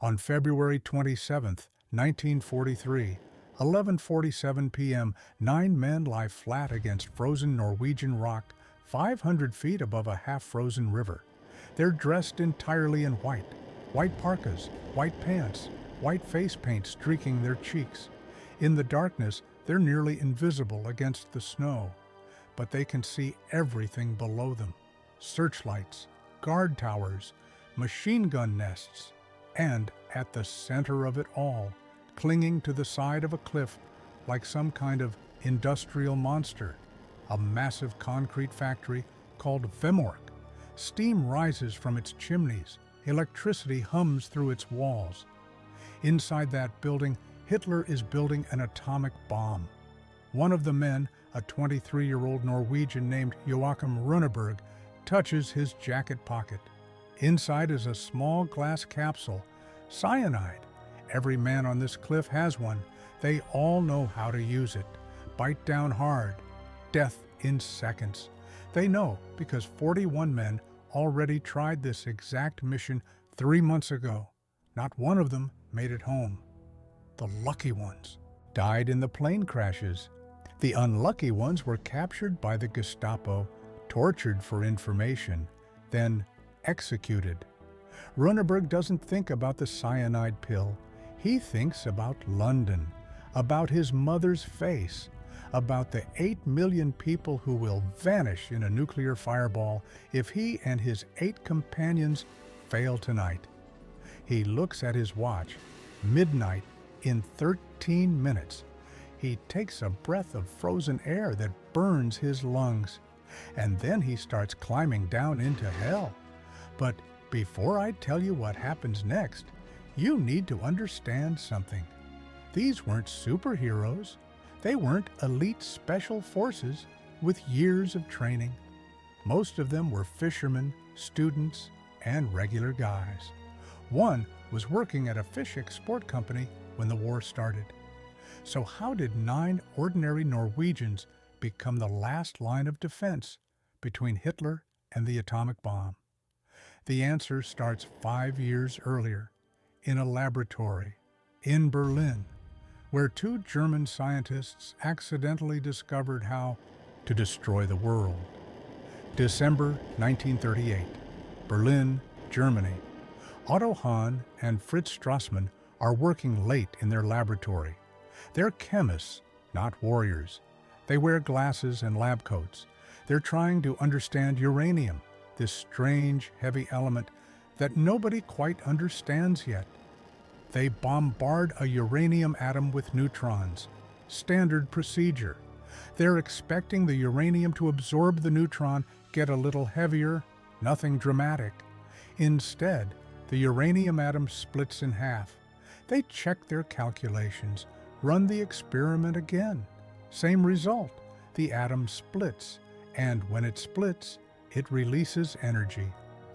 On February 27, 1943, 11:47 p.m., 9 men lie flat against frozen Norwegian rock 500 feet above a half-frozen river. They're dressed entirely in white, white parkas, white pants, white face paint streaking their cheeks. In the darkness, they're nearly invisible against the snow, but they can see everything below them: searchlights, guard towers, machine gun nests, and at the center of it all, clinging to the side of a cliff like some kind of industrial monster, a massive concrete factory called Vemork. Steam rises from its chimneys, electricity hums through its walls. Inside that building, Hitler is building an atomic bomb. One of the men, a 23-year-old Norwegian named Joachim Rønneberg, touches his jacket pocket. Inside is a small glass capsule, cyanide. Every man on this cliff has one. They all know how to use it. Bite down hard. Death in seconds. They know because 41 men already tried this exact mission 3 months ago. Not one of them made it home. The lucky ones died in the plane crashes. The unlucky ones were captured by the Gestapo, tortured for information, then executed. Rønneberg doesn't think about the cyanide pill. He thinks about London, about his mother's face, about the 8 million people who will vanish in a nuclear fireball if he and his 8 companions fail tonight. He looks at his watch. Midnight in 13 minutes. He takes a breath of frozen air that burns his lungs, and then he starts climbing down into hell. But before I tell you what happens next, you need to understand something. These weren't superheroes. They weren't elite special forces with years of training. Most of them were fishermen, students, and regular guys. One was working at a fish export company when the war started. So how did 9 ordinary Norwegians become the last line of defense between Hitler and the atomic bomb? The answer starts 5 years earlier, in a laboratory in Berlin, where 2 German scientists accidentally discovered how to destroy the world. December 1938, Berlin, Germany. Otto Hahn and Fritz Strassmann are working late in their laboratory. They're chemists, not warriors. They wear glasses and lab coats. They're trying to understand uranium, this strange, heavy element that nobody quite understands yet. They bombard a uranium atom with neutrons. Standard procedure. They're expecting the uranium to absorb the neutron, get a little heavier, nothing dramatic. Instead, the uranium atom splits in half. They check their calculations, run the experiment again. Same result. The atom splits, and when it splits, it releases energy,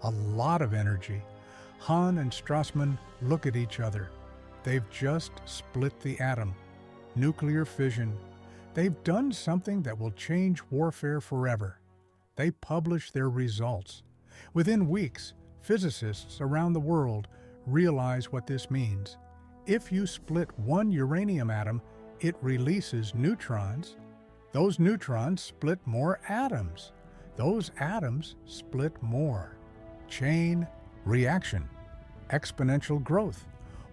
a lot of energy. Hahn and Strassmann look at each other. They've just split the atom. Nuclear fission. They've done something that will change warfare forever. They publish their results. Within weeks, physicists around the world realize what this means. If you split one uranium atom, it releases neutrons. Those neutrons split more atoms. Those atoms split more. Chain reaction. Exponential growth.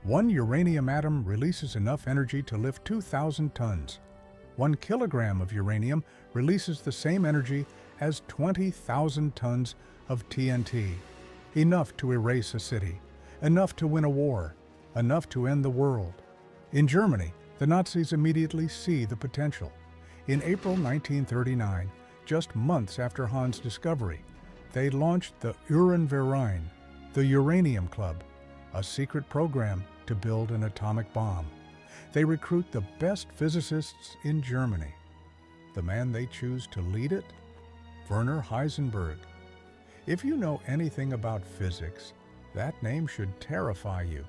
One uranium atom releases enough energy to lift 2,000 tons. 1 kilogram of uranium releases the same energy as 20,000 tons of TNT. Enough to erase a city. Enough to win a war. Enough to end the world. In Germany, the Nazis immediately see the potential. In April 1939, just months after Hahn's discovery, they launched the Verein, the Uranium Club, a secret program to build an atomic bomb. They recruit the best physicists in Germany. The man they choose to lead it? Werner Heisenberg. If you know anything about physics, that name should terrify you.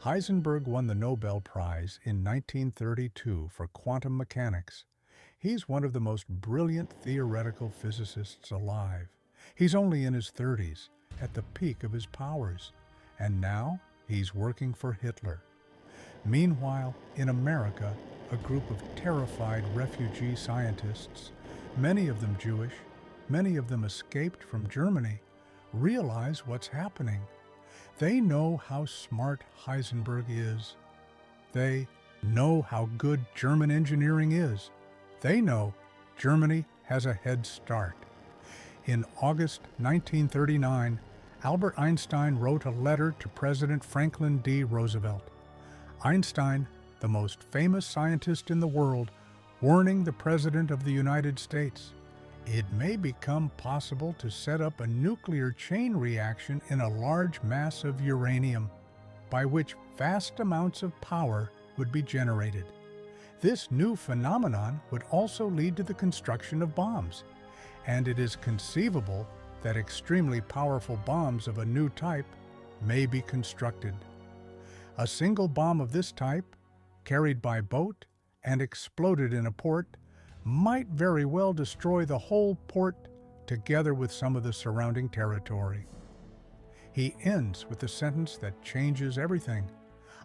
Heisenberg won the Nobel Prize in 1932 for quantum mechanics. He's one of the most brilliant theoretical physicists alive. He's only in his 30s, at the peak of his powers. And now, he's working for Hitler. Meanwhile, in America, a group of terrified refugee scientists, many of them Jewish, many of them escaped from Germany, realize what's happening. They know how smart Heisenberg is. They know how good German engineering is. They know Germany has a head start. In August 1939, Albert Einstein wrote a letter to President Franklin D. Roosevelt. Einstein, the most famous scientist in the world, warning the President of the United States, it may become possible to set up a nuclear chain reaction in a large mass of uranium, by which vast amounts of power would be generated. This new phenomenon would also lead to the construction of bombs, and it is conceivable that extremely powerful bombs of a new type may be constructed. A single bomb of this type, carried by boat and exploded in a port, might very well destroy the whole port together with some of the surrounding territory. He ends with a sentence that changes everything.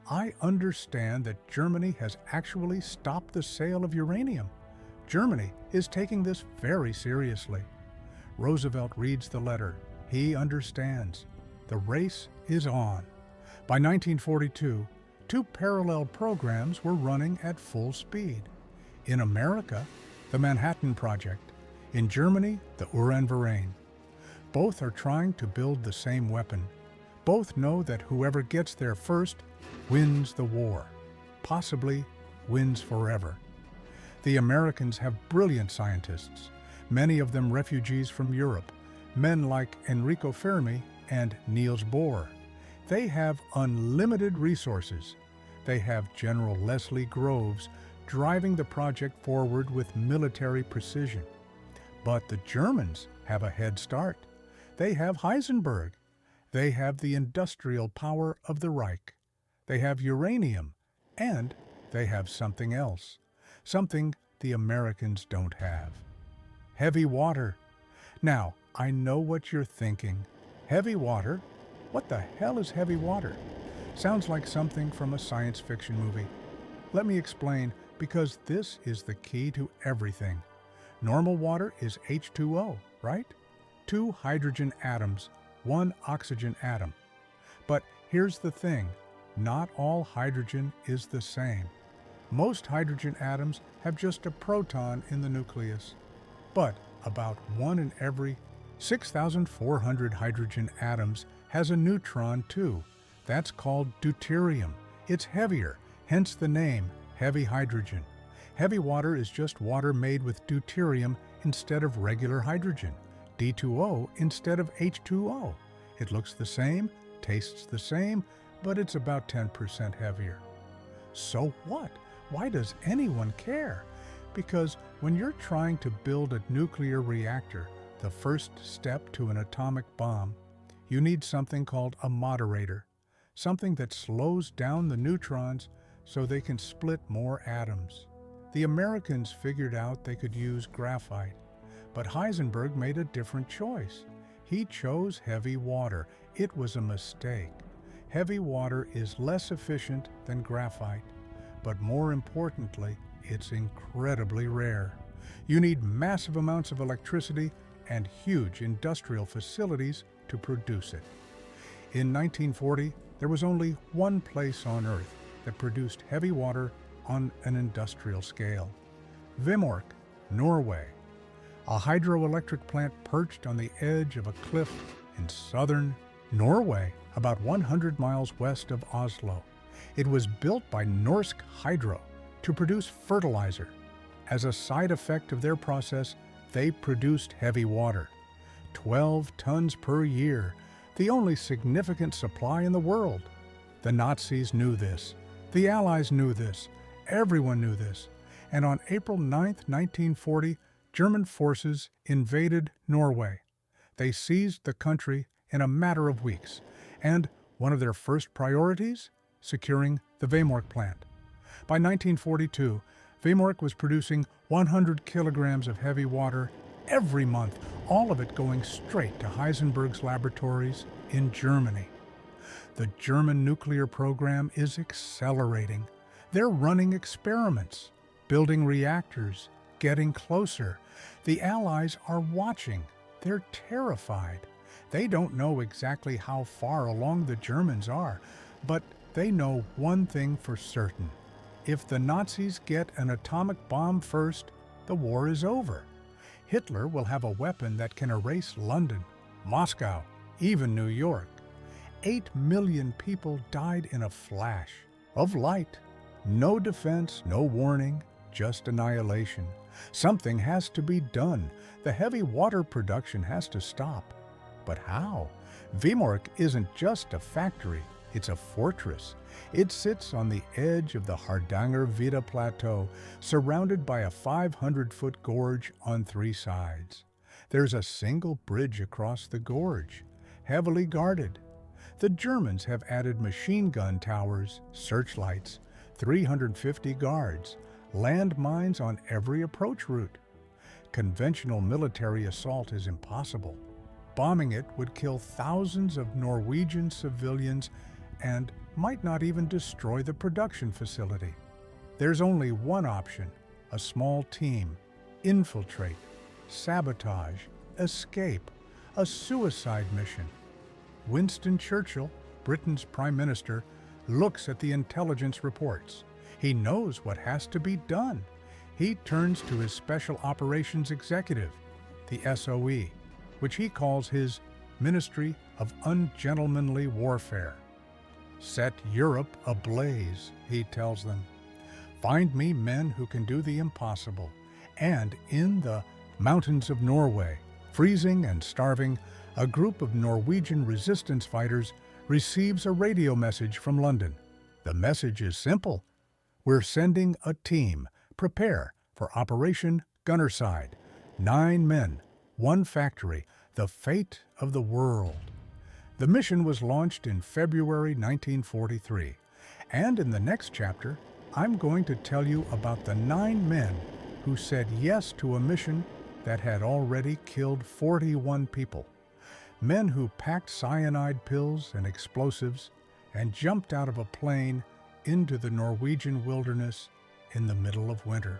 I understand that Germany has actually stopped the sale of uranium. Germany is taking this very seriously. Roosevelt reads the letter. He understands. The race is on. By 1942, two parallel programs were running at full speed. In America, the Manhattan Project. In Germany, the Uran. Both are trying to build the same weapon. Both know that whoever gets there first wins the war, possibly wins forever. The Americans have brilliant scientists, many of them refugees from Europe, men like Enrico Fermi and Niels Bohr. They have unlimited resources. They have General Leslie Groves driving the project forward with military precision. But the Germans have a head start. They have Heisenberg. They have the industrial power of the Reich. They have uranium, and they have something else, something the Americans don't have. Heavy water. Now, I know what you're thinking. Heavy water? What the hell is heavy water? Sounds like something from a science fiction movie. Let me explain, because this is the key to everything. Normal water is H2O, right? 2 hydrogen atoms, 1 oxygen atom. But here's the thing, not all hydrogen is the same. Most hydrogen atoms have just a proton in the nucleus. But about 1 in every 6,400 hydrogen atoms has a neutron too. That's called deuterium. It's heavier, hence the name, heavy hydrogen. Heavy water is just water made with deuterium instead of regular hydrogen, D2O instead of H2O. It looks the same, tastes the same, but it's about 10% heavier. So what? Why does anyone care? Because when you're trying to build a nuclear reactor, the first step to an atomic bomb, you need something called a moderator, something that slows down the neutrons so they can split more atoms. The Americans figured out they could use graphite, but Heisenberg made a different choice. He chose heavy water. It was a mistake. Heavy water is less efficient than graphite, but more importantly, it's incredibly rare. You need massive amounts of electricity and huge industrial facilities to produce it. In 1940, there was only one place on Earth that produced heavy water on an industrial scale. Vemork, Norway. A hydroelectric plant perched on the edge of a cliff in southern Norway, about 100 miles west of Oslo. It was built by Norsk Hydro to produce fertilizer. As a side effect of their process, they produced heavy water. 12 tons per year, the only significant supply in the world. The Nazis knew this. The Allies knew this. Everyone knew this. And on April 9, 1940, German forces invaded Norway. They seized the country in a matter of weeks. And one of their first priorities? Securing the Vemork plant. By 1942, Vemork was producing 100 kilograms of heavy water every month, all of it going straight to Heisenberg's laboratories in Germany. The German nuclear program is accelerating. They're running experiments, building reactors, getting closer. The Allies are watching. They're terrified. They don't know exactly how far along the Germans are, but they know one thing for certain. If the Nazis get an atomic bomb first, the war is over. Hitler will have a weapon that can erase London, Moscow, even New York. 8 million people died in a flash of light. No defense, no warning, just annihilation. Something has to be done. The heavy water production has to stop. But how? Vemork isn't just a factory, it's a fortress. It sits on the edge of the Hardanger Vida Plateau, surrounded by a 500-foot gorge on 3 sides. There's a single bridge across the gorge, heavily guarded. The Germans have added machine gun towers, searchlights, 350 guards, landmines on every approach route. Conventional military assault is impossible. Bombing it would kill thousands of Norwegian civilians and might not even destroy the production facility. There's only one option: a small team, infiltrate, sabotage, escape, a suicide mission. Winston Churchill, Britain's Prime Minister, looks at the intelligence reports. He knows what has to be done. He turns to his Special Operations Executive, the SOE, which he calls his Ministry of Ungentlemanly Warfare. Set Europe ablaze, he tells them. Find me men who can do the impossible. And in the mountains of Norway, freezing and starving, a group of Norwegian resistance fighters receives a radio message from London. The message is simple. We're sending a team. Prepare for Operation Gunnerside. 9 men, 1 factory, the fate of the world. The mission was launched in February 1943, and in the next chapter, I'm going to tell you about the 9 men who said yes to a mission that had already killed 41 people. Men who packed cyanide pills and explosives and jumped out of a plane into the Norwegian wilderness in the middle of winter.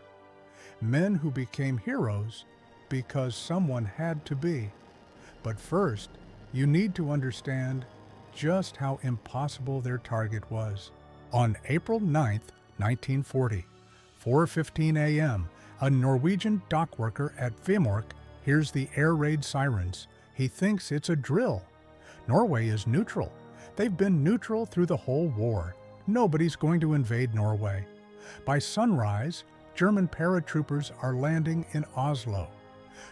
Men who became heroes because someone had to be. But first, you need to understand just how impossible their target was. On April 9, 1940, 4:15 a.m., a Norwegian dockworker at Vemork hears the air raid sirens. He thinks it's a drill. Norway is neutral. They've been neutral through the whole war. Nobody's going to invade Norway. By sunrise, German paratroopers are landing in Oslo.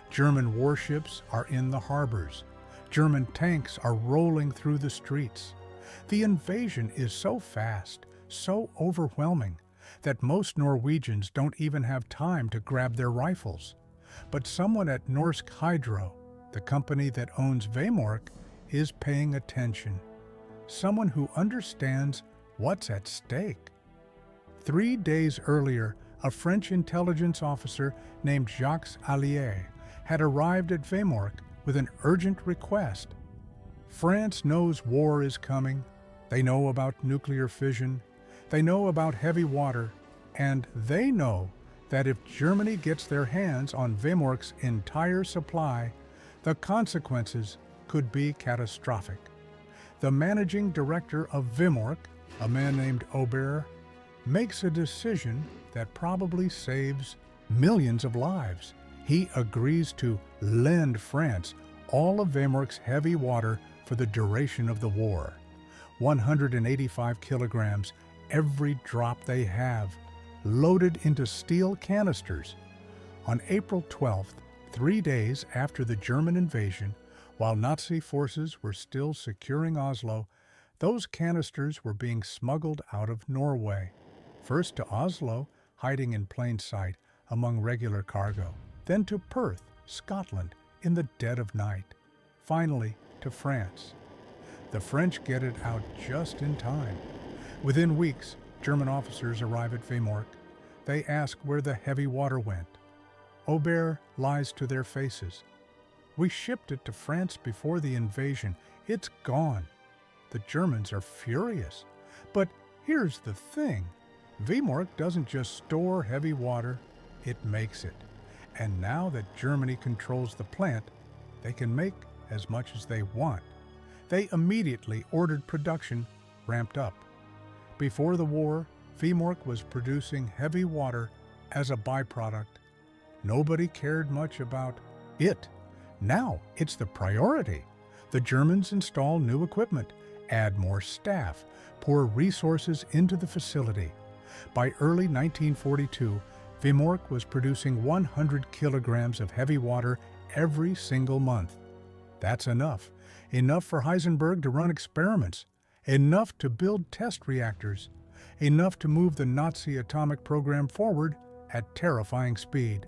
German warships are in the harbors. German tanks are rolling through the streets. The invasion is so fast, so overwhelming, that most Norwegians don't even have time to grab their rifles. But someone at Norsk Hydro, the company that owns Vemork, is paying attention. Someone who understands what's at stake. 3 days earlier, a French intelligence officer named Jacques Allier had arrived at Vemork with an urgent request. France knows war is coming. They know about nuclear fission. They know about heavy water. And they know that if Germany gets their hands on Vemork's entire supply, the consequences could be catastrophic. The managing director of Vemork, a man named Aubert, makes a decision that probably saves millions of lives. He agrees to lend France all of Vemork's heavy water for the duration of the war. 185 kilograms, every drop they have, loaded into steel canisters. On April 12th, 3 days after the German invasion, while Nazi forces were still securing Oslo, those canisters were being smuggled out of Norway. First to Oslo, hiding in plain sight among regular cargo. Then to Perth, Scotland, in the dead of night. Finally, to France. The French get it out just in time. Within weeks, German officers arrive at Vemork. They ask where the heavy water went. Aubert lies to their faces. We shipped it to France before the invasion. It's gone. The Germans are furious. But here's the thing. Vemork doesn't just store heavy water, it makes it. And now that Germany controls the plant, they can make as much as they want. They immediately ordered production ramped up. Before the war, Vemork was producing heavy water as a byproduct. Nobody cared much about it. Now it's the priority. The Germans install new equipment, add more staff, pour resources into the facility. By early 1942, Vemork was producing 100 kilograms of heavy water every single month. That's enough. Enough for Heisenberg to run experiments. Enough to build test reactors. Enough to move the Nazi atomic program forward at terrifying speed.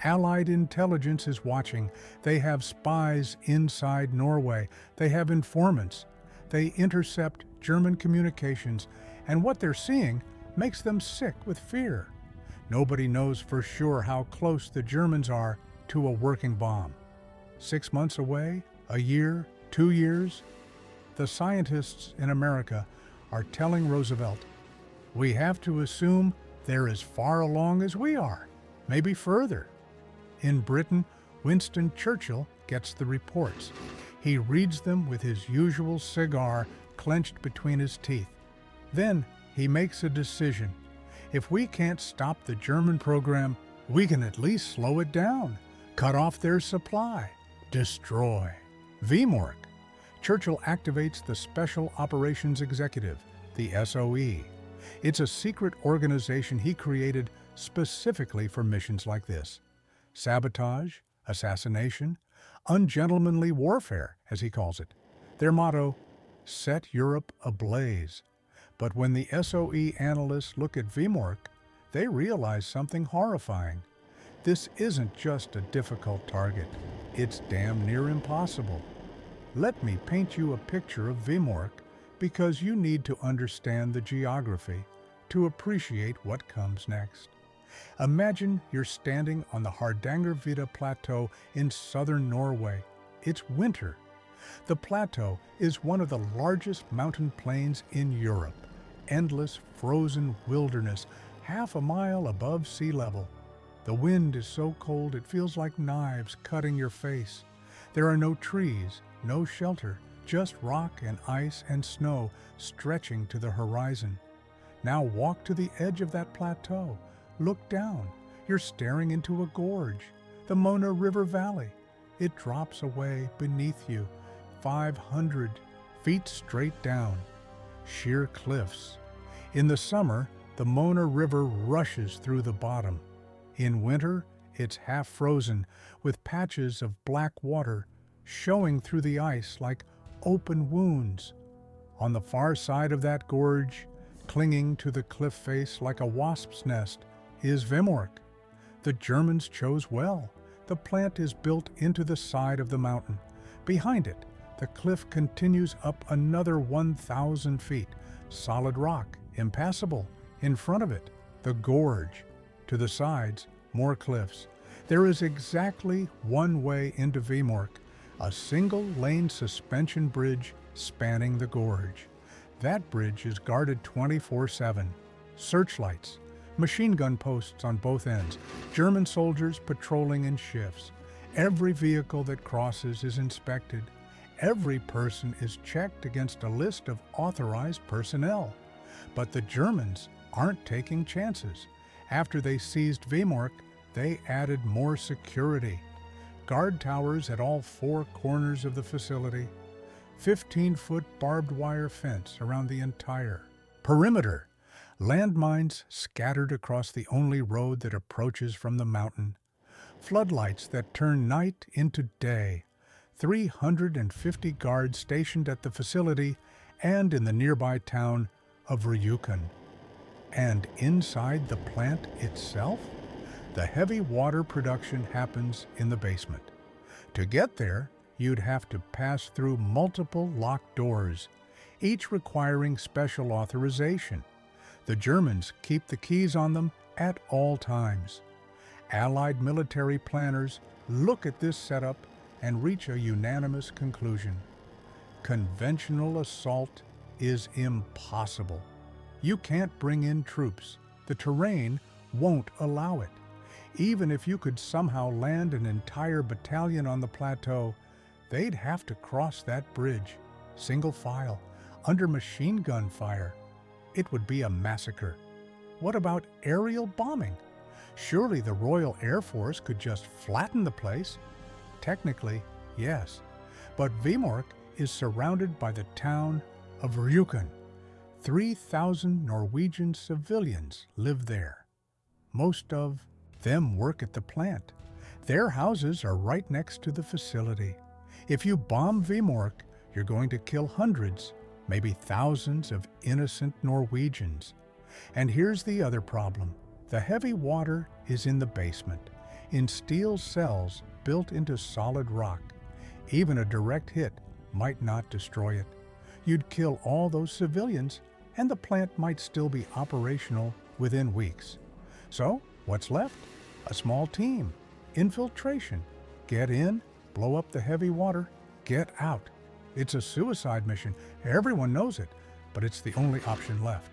Allied intelligence is watching. They have spies inside Norway. They have informants. They intercept German communications, and what they're seeing makes them sick with fear. Nobody knows for sure how close the Germans are to a working bomb. 6 months away? A year? 2 years? The scientists in America are telling Roosevelt, we have to assume they're as far along as we are, maybe further. In Britain, Winston Churchill gets the reports. He reads them with his usual cigar clenched between his teeth. Then he makes a decision. If we can't stop the German program, we can at least slow it down, cut off their supply, destroy. Vemork. Churchill activates the Special Operations Executive, the SOE. It's a secret organization he created specifically for missions like this. Sabotage, assassination, ungentlemanly warfare, as he calls it. Their motto, set Europe ablaze. But when the SOE analysts look at Vemork, they realize something horrifying. This isn't just a difficult target. It's damn near impossible. Let me paint you a picture of Vemork because you need to understand the geography to appreciate what comes next. Imagine you're standing on the Hardangervidda Plateau in southern Norway. It's winter. The plateau is one of the largest mountain plains in Europe. Endless frozen wilderness, half a mile above sea level. The wind is so cold it feels like knives cutting your face. There are no trees, no shelter, just rock and ice and snow stretching to the horizon. Now walk to the edge of that plateau. Look down. You're staring into a gorge, the Mona River Valley. It drops away beneath you, 500 feet straight down. Sheer cliffs. In the summer, the Mona River rushes through the bottom. In winter, it's half frozen, with patches of black water showing through the ice like open wounds. On the far side of that gorge, clinging to the cliff face like a wasp's nest, is Vemork. The Germans chose well. The plant is built into the side of the mountain. Behind it, the cliff continues up another 1,000 feet. Solid rock, impassable. In front of it, the gorge. To the sides, more cliffs. There is exactly one way into Vemork, a single-lane suspension bridge spanning the gorge. That bridge is guarded 24/7. Searchlights, machine gun posts on both ends, German soldiers patrolling in shifts. Every vehicle that crosses is inspected. Every person is checked against a list of authorized personnel. But the Germans aren't taking chances. After they seized Vemork, they added more security. Guard towers at all 4 corners of the facility. 15-foot barbed wire fence around the entire perimeter. Landmines scattered across the only road that approaches from the mountain. Floodlights that turn night into day. 350 guards stationed at the facility and in the nearby town of Ryukon. And inside the plant itself, the heavy water production happens in the basement. To get there, you'd have to pass through multiple locked doors, each requiring special authorization. The Germans keep the keys on them at all times. Allied military planners look at this setup and reach a unanimous conclusion. Conventional assault is impossible. You can't bring in troops. The terrain won't allow it. Even if you could somehow land an entire battalion on the plateau, they'd have to cross that bridge, single file, under machine gun fire. It would be a massacre. What about aerial bombing? Surely the Royal Air Force could just flatten the place? Technically, yes. But Vemork is surrounded by the town of Rjukan. 3,000 Norwegian civilians live there. Most of them work at the plant. Their houses are right next to the facility. If you bomb Vemork, you're going to kill hundreds, maybe thousands of innocent Norwegians. And here's the other problem. The heavy water is in the basement, in steel cells built into solid rock. Even a direct hit might not destroy it. You'd kill all those civilians, and the plant might still be operational within weeks. So, what's left? A small team. Infiltration. Get in, blow up the heavy water, get out. It's a suicide mission. Everyone knows it, but it's the only option left.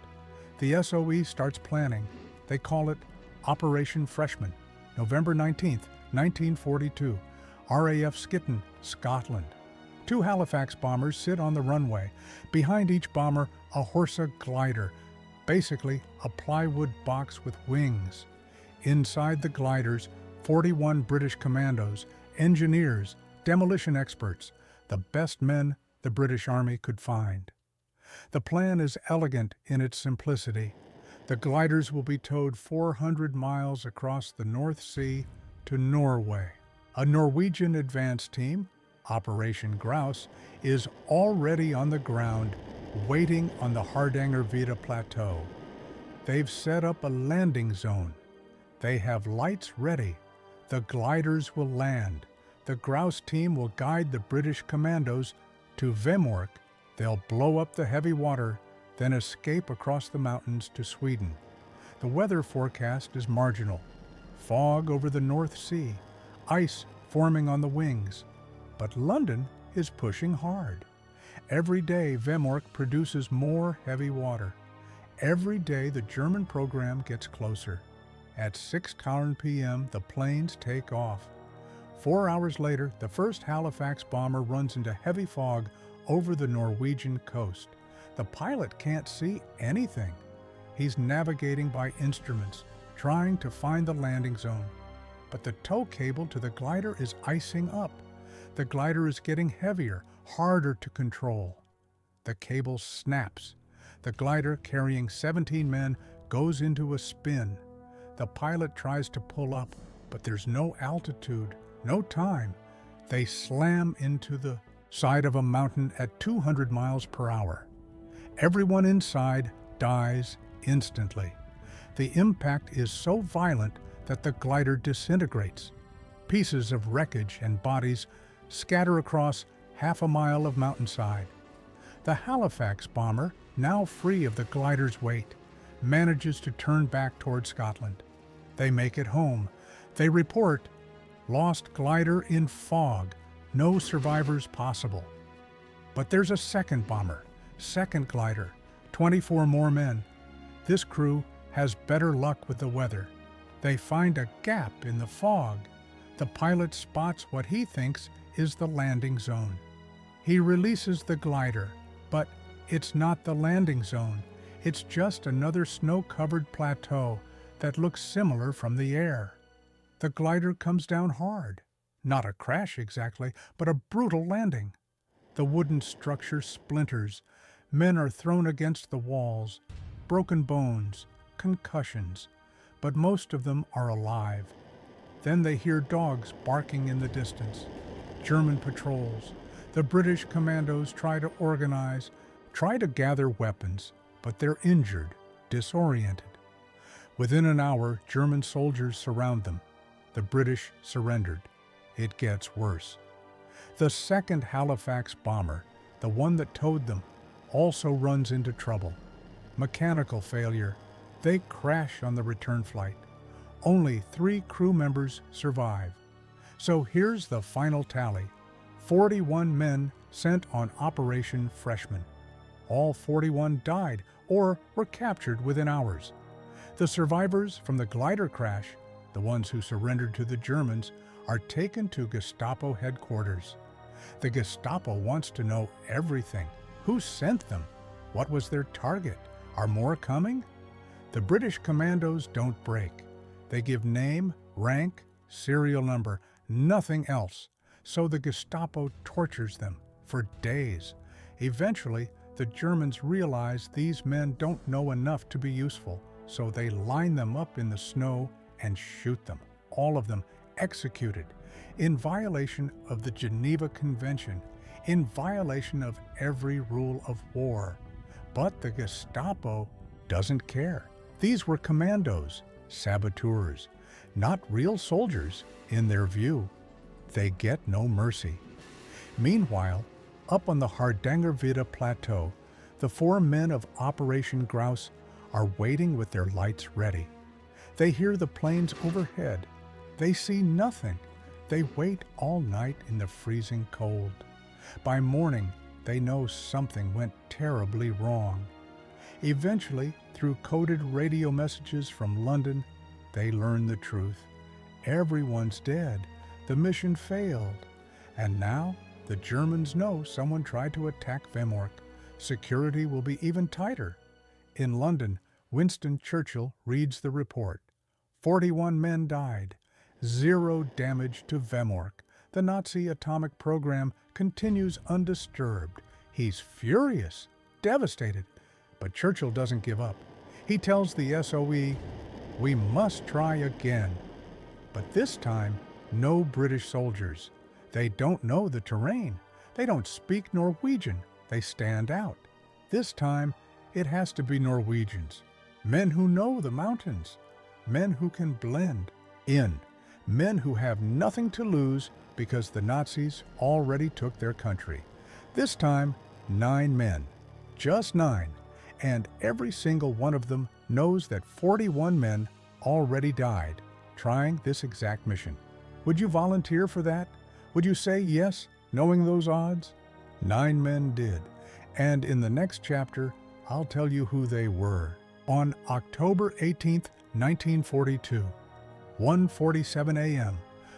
The SOE starts planning. They call it Operation Freshman. November 19th, 1942. RAF Skitten, Scotland. 2 Halifax bombers sit on the runway. Behind each bomber, a Horsa glider, basically a plywood box with wings. Inside the gliders, 41 British commandos, engineers, demolition experts, the best men the British Army could find. The plan is elegant in its simplicity. The gliders will be towed 400 miles across the North Sea to Norway. A Norwegian advance team, Operation Grouse, is already on the ground, waiting on the Hardangervidda Plateau. They've set up a landing zone. They have lights ready. The gliders will land. The Grouse team will guide the British commandos to Vemork. They'll blow up the heavy water, then escape across the mountains to Sweden. The weather forecast is marginal. Fog over the North Sea, ice forming on the wings. But London is pushing hard. Every day Vemork produces more heavy water. Every day the German program gets closer. At 6:10 p.m. the planes take off. 4 hours later, the first Halifax bomber runs into heavy fog over the Norwegian coast. The pilot can't see anything. He's navigating by instruments, trying to find the landing zone. But the tow cable to the glider is icing up. The glider is getting heavier, harder to control. The cable snaps. The glider, carrying 17 men, goes into a spin. The pilot tries to pull up, but there's no altitude, no time. They slam into the side of a mountain at 200 miles per hour. Everyone inside dies instantly. The impact is so violent that the glider disintegrates. Pieces of wreckage and bodies scatter across half a mile of mountainside. The Halifax bomber, now free of the glider's weight, manages to turn back toward Scotland. They make it home. They report, lost glider in fog, no survivors possible. But there's a second bomber, second glider, 24 more men. This crew has better luck with the weather. They find a gap in the fog. The pilot spots what he thinks is the landing zone. He releases the glider, but it's not the landing zone. It's just another snow-covered plateau that looks similar from the air. The glider comes down hard. Not a crash exactly, but a brutal landing. The wooden structure splinters. Men are thrown against the walls. Broken bones, concussions. But most of them are alive. Then they hear dogs barking in the distance. German patrols. The British commandos try to organize, try to gather weapons, but they're injured, disoriented. Within an hour, German soldiers surround them. The British surrendered. It gets worse. The second Halifax bomber, the one that towed them, also runs into trouble. Mechanical failure. They crash on the return flight. Only 3 crew members survive. So here's the final tally. 41 men sent on Operation Freshman. All 41 died or were captured within hours. The survivors from the glider crash, the ones who surrendered to the Germans, are taken to Gestapo headquarters. The Gestapo wants to know everything. Who sent them? What was their target? Are more coming? The British commandos don't break. They give name, rank, serial number, nothing else. So the Gestapo tortures them for days. Eventually, the Germans realize these men don't know enough to be useful, so they line them up in the snow and shoot them, all of them executed, in violation of the Geneva Convention, in violation of every rule of war. But the Gestapo doesn't care. These were commandos, saboteurs, not real soldiers in their view. They get no mercy. Meanwhile, up on the Hardangervidda Plateau, the 4 men of Operation Grouse are waiting with their lights ready. They hear the planes overhead. They see nothing. They wait all night in the freezing cold. By morning, they know something went terribly wrong. Eventually, through coded radio messages from London, they learn the truth. Everyone's dead. The mission failed. And now, the Germans know someone tried to attack Vemork. Security will be even tighter. In London, Winston Churchill reads the report. 41 men died. 0 damage to Vemork. The Nazi atomic program continues undisturbed. He's furious, devastated. But Churchill doesn't give up. He tells the SOE, "We must try again." But this time, no British soldiers. They don't know the terrain. They don't speak Norwegian. They stand out. This time, it has to be Norwegians. Men who know the mountains. Men who can blend in. Men who have nothing to lose because the Nazis already took their country. This time, 9 men. Just 9. And every single one of them knows that 41 men already died trying this exact mission. Would you volunteer for that? Would you say yes, knowing those odds? 9 men did. And in the next chapter, I'll tell you who they were. On October 18th, 1942, 1:47 a.m.,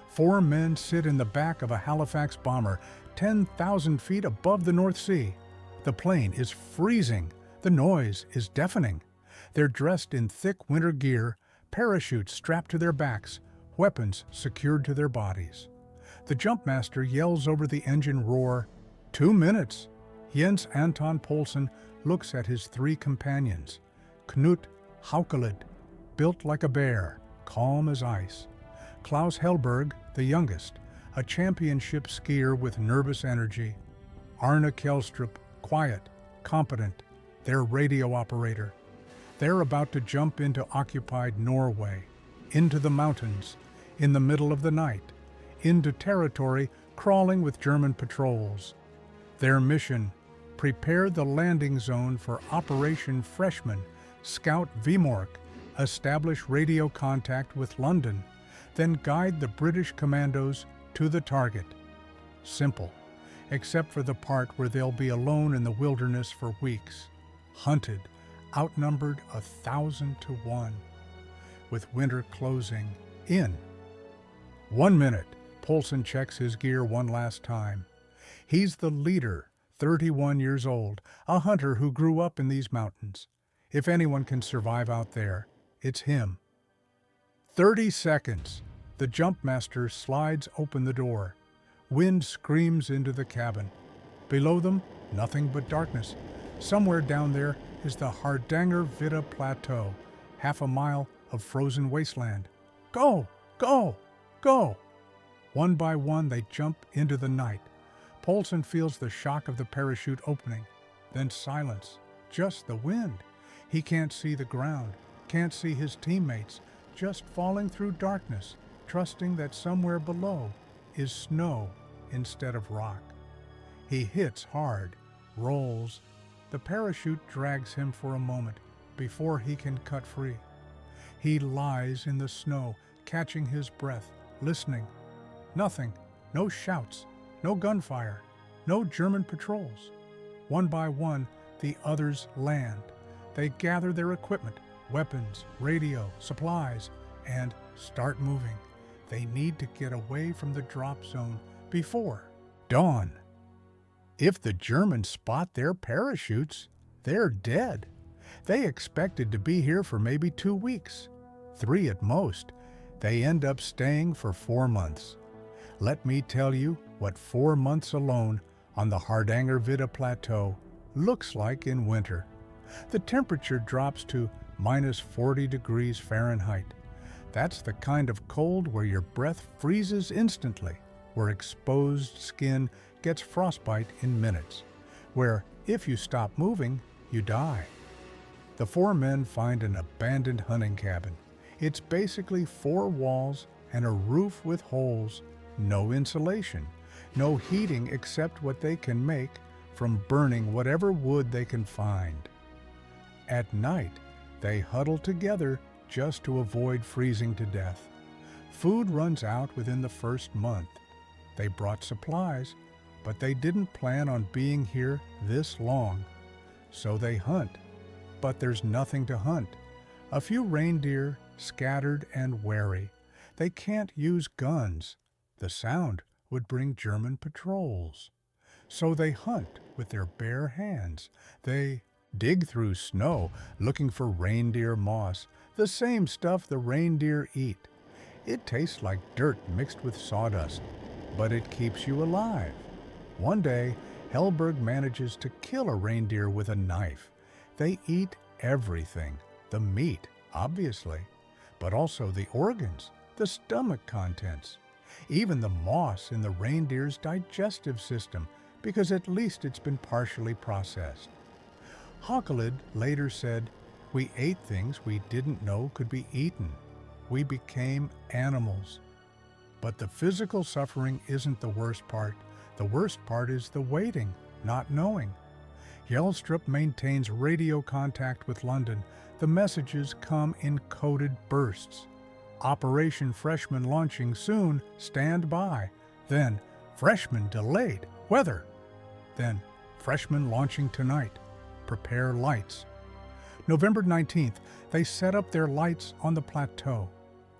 4 men sit in the back of a Halifax bomber 10,000 feet above the North Sea. The plane is freezing. The noise is deafening. They're dressed in thick winter gear, parachutes strapped to their backs, weapons secured to their bodies. The jumpmaster yells over the engine roar, 2 minutes. Jens Anton Poulsen looks at his 3 companions. Knut Haukelid, built like a bear, calm as ice. Klaus Hellberg, the youngest, a championship skier with nervous energy. Arne Kjellstrup, quiet, competent, their radio operator. They're about to jump into occupied Norway, into the mountains, in the middle of the night, into territory crawling with German patrols. Their mission, prepare the landing zone for Operation Freshman, scout Vemork, establish radio contact with London, then guide the British commandos to the target. Simple, except for the part where they'll be alone in the wilderness for weeks, hunted, outnumbered 1,000 to 1, with winter closing in. 1 minute, Poulsen checks his gear one last time. He's the leader, 31 years old, a hunter who grew up in these mountains. If anyone can survive out there, it's him. 30 seconds. The jumpmaster slides open the door. Wind screams into the cabin. Below them, nothing but darkness. Somewhere down there is the Hardangervidda Plateau, half a mile of frozen wasteland. Go! Go! Go! One by one, they jump into the night. Poulsen feels the shock of the parachute opening. Then silence. Just the wind. He can't see the ground, can't see his teammates, just falling through darkness, trusting that somewhere below is snow instead of rock. He hits hard, rolls. The parachute drags him for a moment before he can cut free. He lies in the snow, catching his breath, listening. Nothing, no shouts, no gunfire, no German patrols. One by one, the others land. They gather their equipment, weapons, radio, supplies, and start moving. They need to get away from the drop zone before dawn. If the Germans spot their parachutes, they're dead. They expected to be here for maybe 2 weeks, 3 at most. They end up staying for 4 months. Let me tell you what 4 months alone on the Hardangervidda Plateau looks like in winter. The temperature drops to minus 40 degrees Fahrenheit. That's the kind of cold where your breath freezes instantly, where exposed skin gets frostbite in minutes, where if you stop moving, you die. The 4 men find an abandoned hunting cabin. It's basically 4 walls and a roof with holes, no insulation, no heating except what they can make from burning whatever wood they can find. At night, they huddle together just to avoid freezing to death. Food runs out within the first month. They brought supplies, but they didn't plan on being here this long. So they hunt, but there's nothing to hunt. A few reindeer, scattered and wary. They can't use guns. The sound would bring German patrols. So they hunt with their bare hands. They dig through snow looking for reindeer moss, the same stuff the reindeer eat. It tastes like dirt mixed with sawdust, but it keeps you alive. One day, Helberg manages to kill a reindeer with a knife. They eat everything, the meat, obviously, but also the organs, the stomach contents, even the moss in the reindeer's digestive system, because at least it's been partially processed. Hakelid later said, "We ate things we didn't know could be eaten. We became animals." But the physical suffering isn't the worst part. The worst part is the waiting, not knowing. Jelstrup maintains radio contact with London. The messages come in coded bursts. Operation Freshman launching soon, stand by. Then, Freshman delayed, weather. Then, Freshman launching tonight, prepare lights. November 19th, they set up their lights on the plateau.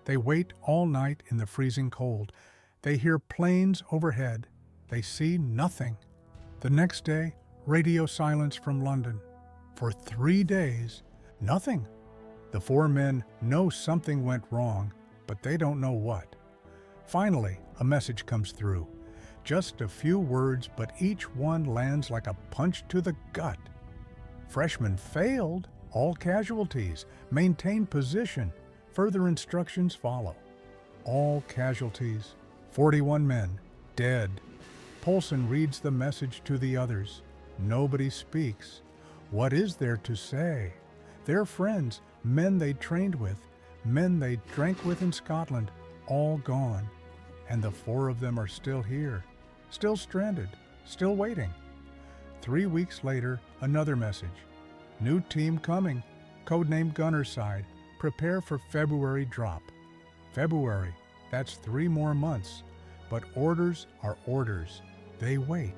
They wait all night in the freezing cold. They hear planes overhead. They see nothing. The next day, radio silence from London. For 3 days, nothing. The 4 men know something went wrong, but they don't know what. Finally, a message comes through. Just a few words, but each one lands like a punch to the gut. Freshman failed, all casualties, maintain position. Further instructions follow. All casualties, 41 men, dead. Polson reads the message to the others. Nobody speaks. What is there to say? Their friends, men they trained with, men they drank with in Scotland, all gone. And the 4 of them are still here, still stranded, still waiting. 3 weeks later, another message. New team coming, codenamed Gunnerside. Prepare for February drop. February, that's 3 more months. But orders are orders. They wait.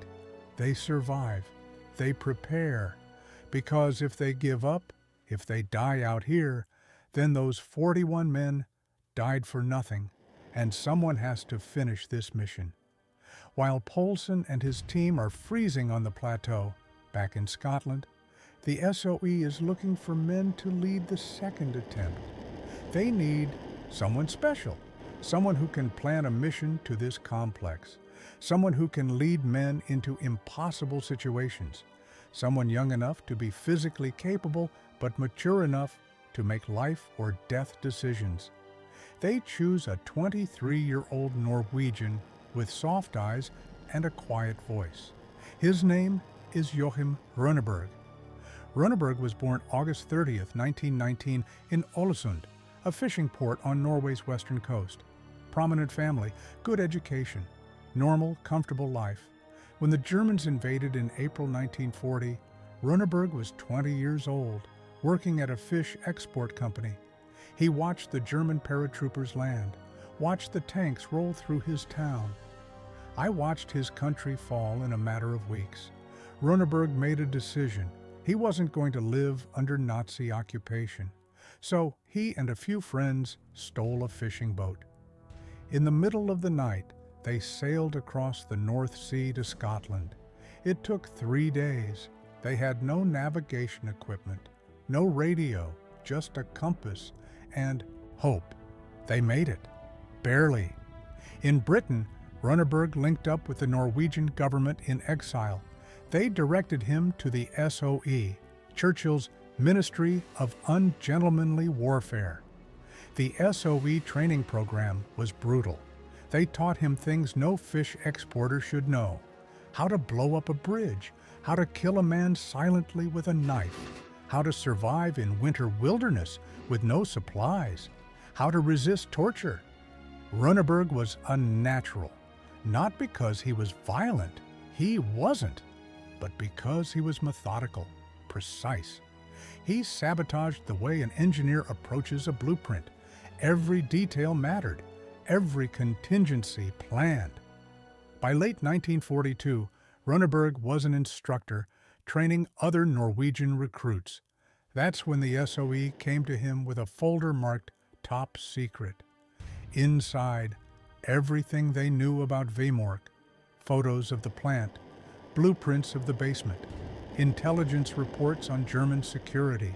They survive. They prepare. Because if they give up, if they die out here, then those 41 men died for nothing, and someone has to finish this mission. While Polson and his team are freezing on the plateau, back in Scotland, the SOE is looking for men to lead the second attempt. They need someone special, someone who can plan a mission to this complex, someone who can lead men into impossible situations, someone young enough to be physically capable but mature enough to make life or death decisions. They choose a 23-year-old Norwegian with soft eyes and a quiet voice. His name is Joachim Rønneberg. Rønneberg was born August 30th, 1919 in Ålesund, a fishing port on Norway's western coast. Prominent family, good education, normal, comfortable life. When the Germans invaded in April 1940, Rønneberg was 20 years old, working at a fish export company. He watched the German paratroopers land, watched the tanks roll through his town. I watched his country fall in a matter of weeks. Rønneberg made a decision. He wasn't going to live under Nazi occupation. So he and a few friends stole a fishing boat. In the middle of the night, they sailed across the North Sea to Scotland. It took 3 days. They had no navigation equipment, no radio, just a compass and hope. They made it. Barely. In Britain, Rønneberg linked up with the Norwegian government in exile. They directed him to the SOE, Churchill's Ministry of Ungentlemanly Warfare. The SOE training program was brutal. They taught him things no fish exporter should know: how to blow up a bridge, how to kill a man silently with a knife, how to survive in winter wilderness with no supplies, how to resist torture. Rønneberg was unnatural, not because he was violent, he wasn't, but because he was methodical, precise. He sabotaged the way an engineer approaches a blueprint. Every detail mattered, every contingency planned. By late 1942, Rønneberg was an instructor, training other Norwegian recruits. That's when the SOE came to him with a folder marked Top Secret. Inside, everything they knew about Vemork: photos of the plant, blueprints of the basement, intelligence reports on German security,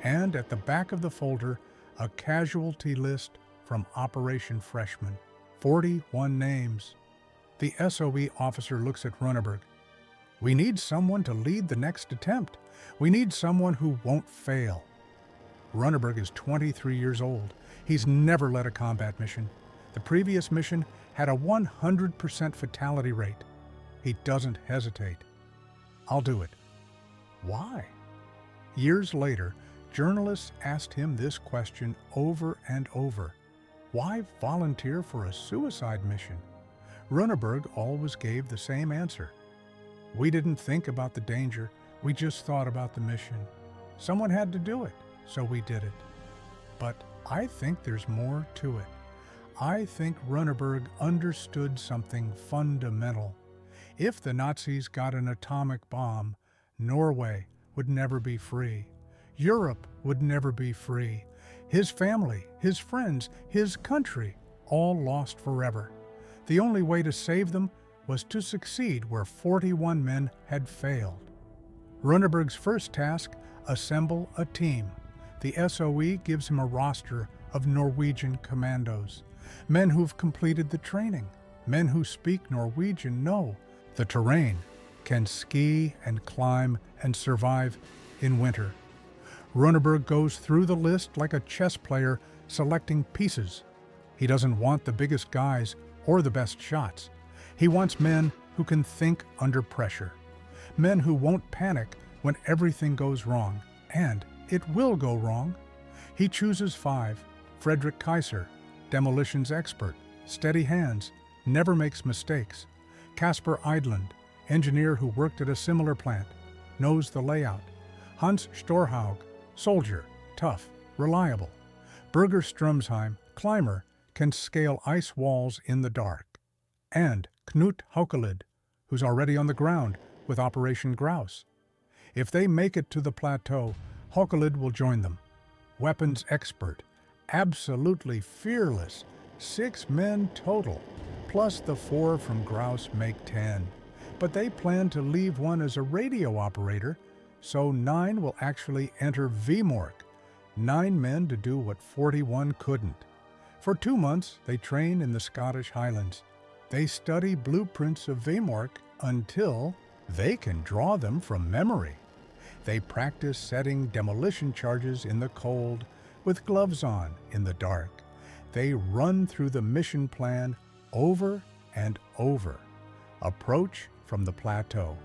and at the back of the folder, a casualty list from Operation Freshman. 41 names. The SOE officer looks at Rønneberg. "We need someone to lead the next attempt. We need someone who won't fail." Rønneberg is 23 years old. He's never led a combat mission. The previous mission had a 100% fatality rate. He doesn't hesitate. "I'll do it." Why? Years later, journalists asked him this question over and over. Why volunteer for a suicide mission? Rønneberg always gave the same answer. "We didn't think about the danger, we just thought about the mission. Someone had to do it, so we did it." But I think there's more to it. I think Rønneberg understood something fundamental. If the Nazis got an atomic bomb, Norway would never be free. Europe would never be free. His family, his friends, his country, all lost forever. The only way to save them was to succeed where 41 men had failed. Rønneberg's first task: assemble a team. The SOE gives him a roster of Norwegian commandos, men who've completed the training, men who speak Norwegian, know the terrain, can ski and climb and survive in winter. Rønneberg goes through the list like a chess player selecting pieces. He doesn't want the biggest guys or the best shots. He wants men who can think under pressure, men who won't panic when everything goes wrong, and it will go wrong. He chooses 5: Frederick Kaiser, demolitions expert, steady hands, never makes mistakes; Kasper Eidlund, engineer who worked at a similar plant, knows the layout; Hans Storhaug, soldier, tough, reliable; Birger Strømsheim, climber, can scale ice walls in the dark; and Knut Haukelid, who's already on the ground with Operation Grouse. If they make it to the plateau, Haukelid will join them. Weapons expert, absolutely fearless, 6 men total, plus the 4 from Grouse make 10. But they plan to leave one as a radio operator, so 9 will actually enter Vemork, 9 men to do what 41 couldn't. For 2 months, they train in the Scottish Highlands. They study blueprints of Vemork until they can draw them from memory. They practice setting demolition charges in the cold, with gloves on in the dark. They run through the mission plan over and over. Approach from the plateau,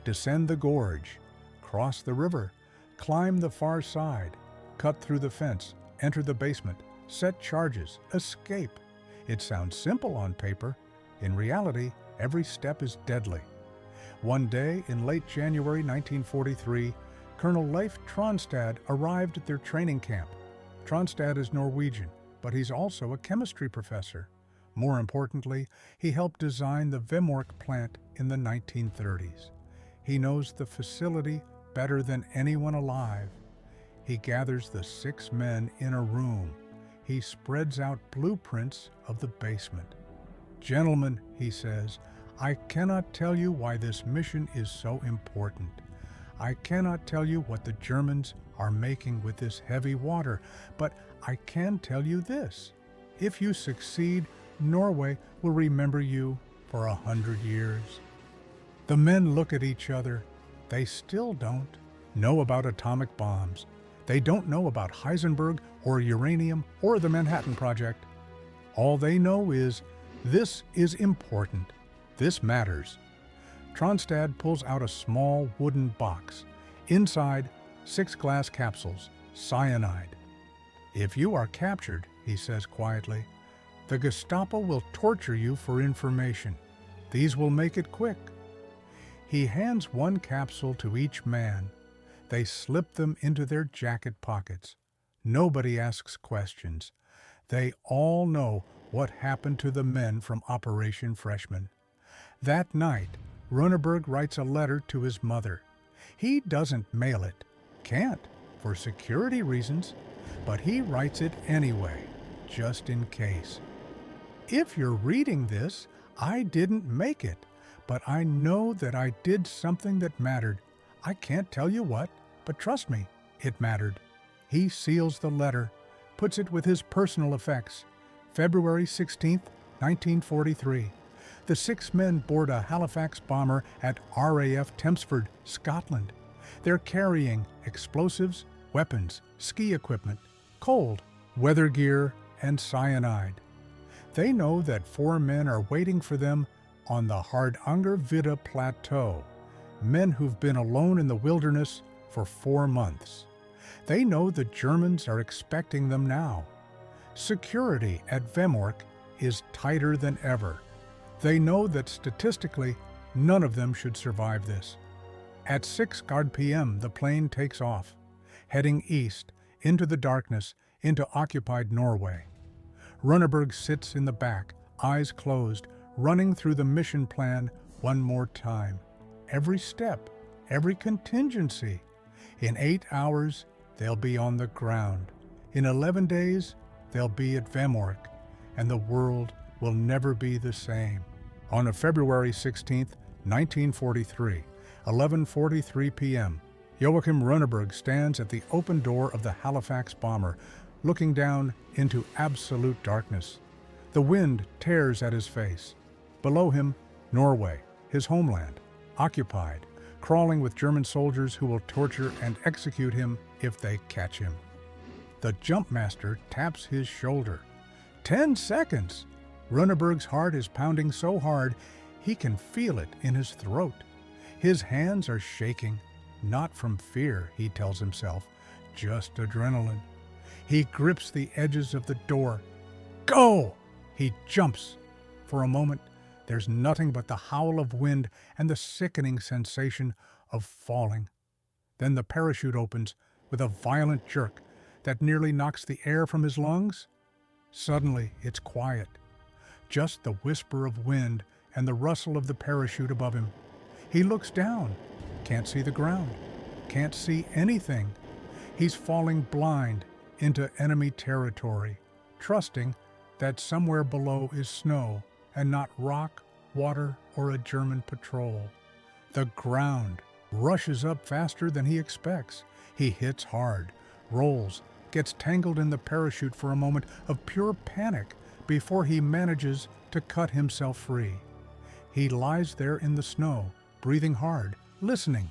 descend the gorge, cross the river, climb the far side, cut through the fence, enter the basement, set charges, escape. It sounds simple on paper. In reality, every step is deadly. One day in late January 1943, Colonel Leif Tronstad arrived at their training camp. Tronstad is Norwegian, but he's also a chemistry professor. More importantly, he helped design the Vemork plant in the 1930s. He knows the facility better than anyone alive. He gathers the 6 men in a room. He spreads out blueprints of the basement. "Gentlemen," he says, "I cannot tell you why this mission is so important. I cannot tell you what the Germans are making with this heavy water, but I can tell you this. If you succeed, Norway will remember you for 100 years." The men look at each other. They still don't know about atomic bombs. They don't know about Heisenberg or uranium or the Manhattan Project. All they know is, this is important. This matters. Tronstad pulls out a small wooden box. Inside, 6 glass capsules, cyanide. "If you are captured," he says quietly, "the Gestapo will torture you for information. These will make it quick." He hands 1 capsule to each man. They slip them into their jacket pockets. Nobody asks questions. They all know what happened to the men from Operation Freshman. That night, Rønneberg writes a letter to his mother. He doesn't mail it. Can't, for security reasons, but he writes it anyway, just in case. "If you're reading this, I didn't make it, but I know that I did something that mattered. I can't tell you what, but trust me, it mattered." He seals the letter, puts it with his personal effects. February 16, 1943. The 6 men board a Halifax bomber at RAF Tempsford, Scotland. They're carrying explosives, weapons, ski equipment, cold, weather gear, and cyanide. They know that 4 men are waiting for them on the Hardangervidda Plateau, men who've been alone in the wilderness for 4 months. They know the Germans are expecting them now. Security at Vemork is tighter than ever. They know that statistically, none of them should survive this. At 6:00 p.m., the plane takes off, heading east, into the darkness, into occupied Norway. Rønneberg sits in the back, eyes closed, running through the mission plan one more time. Every step, every contingency. In 8 hours, they'll be on the ground. In 11 days, they'll be at Vemork, and the world will never be the same. On February 16, 1943, 11:43 p.m., Joachim Rønneberg stands at the open door of the Halifax bomber, looking down into absolute darkness. The wind tears at his face. Below him, Norway, his homeland, occupied, crawling with German soldiers who will torture and execute him if they catch him. The jumpmaster taps his shoulder. 10 seconds! Rønneberg's heart is pounding so hard he can feel it in his throat. His hands are shaking, not from fear, he tells himself, just adrenaline. He grips the edges of the door. Go! He jumps. For a moment, there's nothing but the howl of wind and the sickening sensation of falling. Then the parachute opens with a violent jerk that nearly knocks the air from his lungs. Suddenly, it's quiet. Just the whisper of wind and the rustle of the parachute above him. He looks down, can't see the ground, can't see anything. He's falling blind into enemy territory, trusting that somewhere below is snow and not rock, water, or a German patrol. The ground rushes up faster than he expects. He hits hard, rolls, gets tangled in the parachute for a moment of pure panic before he manages to cut himself free. He lies there in the snow, breathing hard, listening.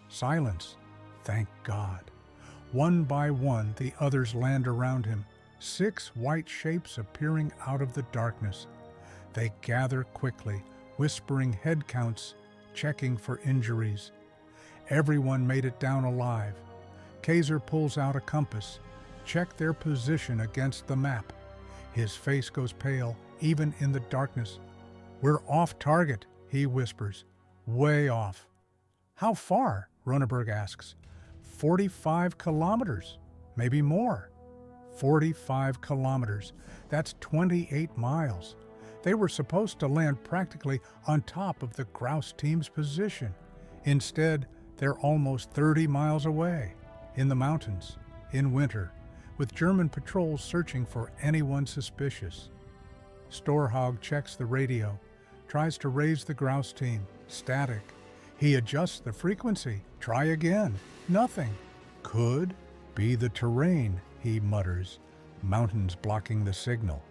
Silence. Thank God. One by one, the others land around him, 6 white shapes appearing out of the darkness. They gather quickly, whispering head counts, checking for injuries. Everyone made it down alive. Kaiser pulls out a compass. Check their position against the map. His face goes pale, even in the darkness. We're off target, he whispers. Way off. How far? Rønneberg asks. 45 kilometers, maybe more. 45 kilometers. That's 28 miles. They were supposed to land practically on top of the grouse team's position. Instead, they're almost 30 miles away, in the mountains, in winter, with German patrols searching for anyone suspicious. Storhog checks the radio, tries to raise the grouse team. Static. He adjusts the frequency. Try again. Nothing. Could be the terrain, he mutters. Mountains blocking the signal.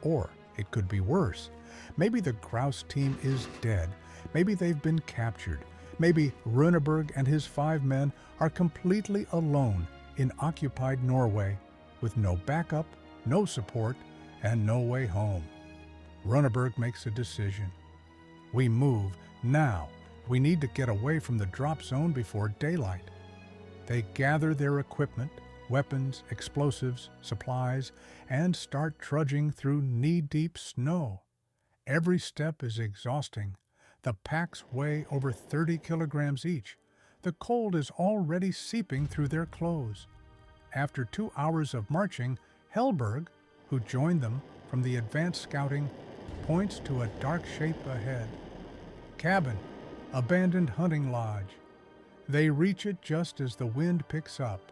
Or it could be worse. Maybe the grouse team is dead. Maybe they've been captured. Maybe Rønneberg and his 5 men are completely alone in occupied Norway, with no backup, no support, and no way home. Rønneberg makes a decision. We move now. We need to get away from the drop zone before daylight. They gather their equipment, weapons, explosives, supplies, and start trudging through knee-deep snow. Every step is exhausting. The packs weigh over 30 kilograms each. The cold is already seeping through their clothes. After 2 hours of marching, Helberg, who joined them from the advanced scouting, points to a dark shape ahead. Cabin, abandoned hunting lodge. They reach it just as the wind picks up,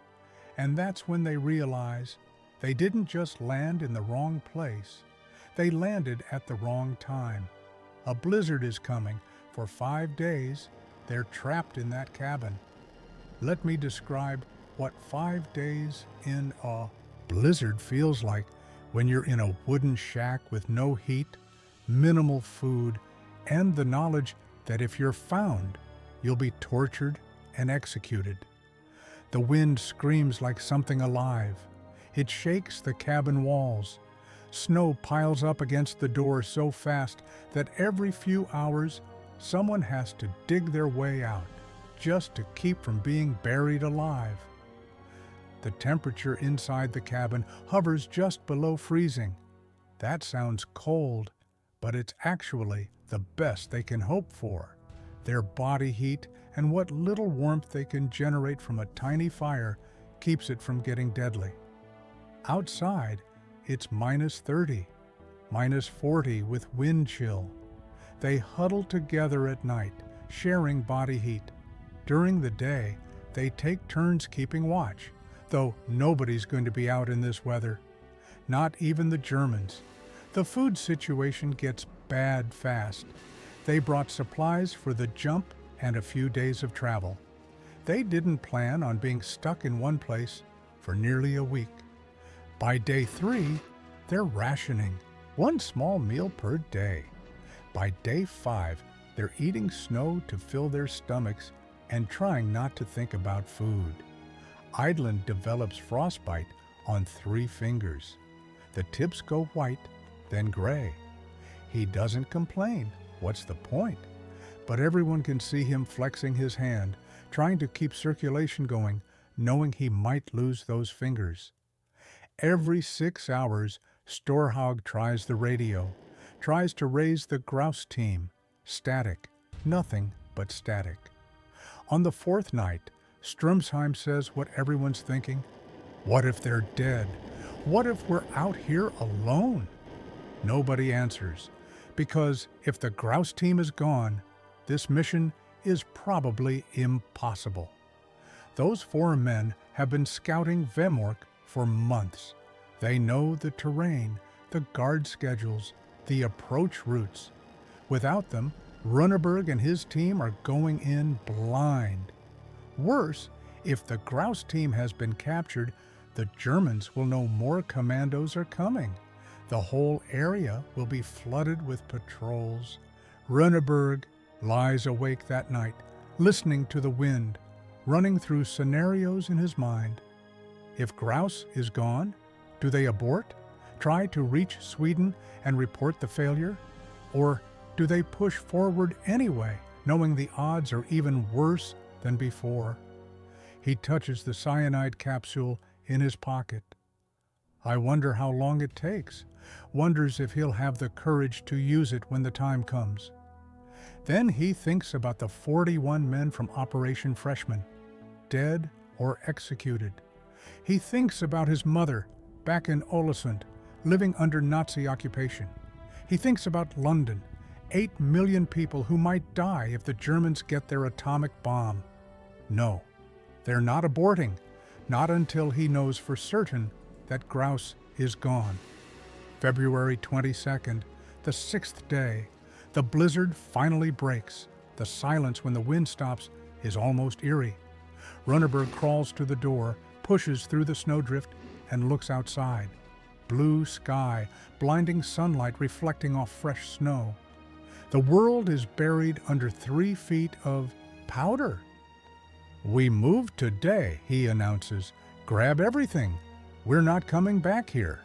and that's when they realize they didn't just land in the wrong place. They landed at the wrong time. A blizzard is coming. For 5 days, they're trapped in that cabin. Let me describe what 5 days in a blizzard feels like when you're in a wooden shack with no heat, minimal food, and the knowledge that if you're found, you'll be tortured and executed. The wind screams like something alive. It shakes the cabin walls. Snow piles up against the door so fast that every few hours, someone has to dig their way out just to keep from being buried alive. The temperature inside the cabin hovers just below freezing. That sounds cold, but it's actually the best they can hope for. Their body heat and what little warmth they can generate from a tiny fire keeps it from getting deadly. Outside, it's -30, -40 with wind chill. They huddle together at night, sharing body heat. During the day, they take turns keeping watch, though nobody's going to be out in this weather. Not even the Germans. The food situation gets bad fast. They brought supplies for the jump and a few days of travel. They didn't plan on being stuck in one place for nearly a week. By day 3, they're rationing, 1 small meal per day. By day 5, they're eating snow to fill their stomachs and trying not to think about food. Eidlund develops frostbite on 3 fingers. The tips go white, then gray. He doesn't complain. What's the point? But everyone can see him flexing his hand, trying to keep circulation going, knowing he might lose those fingers. Every 6 hours, Storhog tries the radio, tries to raise the grouse team. Static. Nothing but static. On the 4th night, Strömsheim says what everyone's thinking. What if they're dead? What if we're out here alone? Nobody answers, because if the grouse team is gone, this mission is probably impossible. Those 4 men have been scouting Vemork for months. They know the terrain, the guard schedules, the approach routes. Without them, Rønneberg and his team are going in blind. Worse, if the grouse team has been captured, the Germans will know more commandos are coming. The whole area will be flooded with patrols. Rønneberg lies awake that night, listening to the wind, running through scenarios in his mind. If grouse is gone, do they abort, try to reach Sweden and report the failure? Or do they push forward anyway, knowing the odds are even worse than before? He touches the cyanide capsule in his pocket. I wonder how long it takes, wonders if he'll have the courage to use it when the time comes. Then he thinks about the 41 men from Operation Freshman, dead or executed. He thinks about his mother back in Ålesund, living under Nazi occupation. He thinks about London, 8 million people who might die if the Germans get their atomic bomb. No, they're not aborting, not until he knows for certain that Grouse is gone. February 22nd, the 6th day, the blizzard finally breaks. The silence when the wind stops is almost eerie. Rønneberg crawls to the door, pushes through the snowdrift, and looks outside. Blue sky, blinding sunlight reflecting off fresh snow. The world is buried under 3 feet of powder. "We moved today," he announces. "Grab everything. We're not coming back here."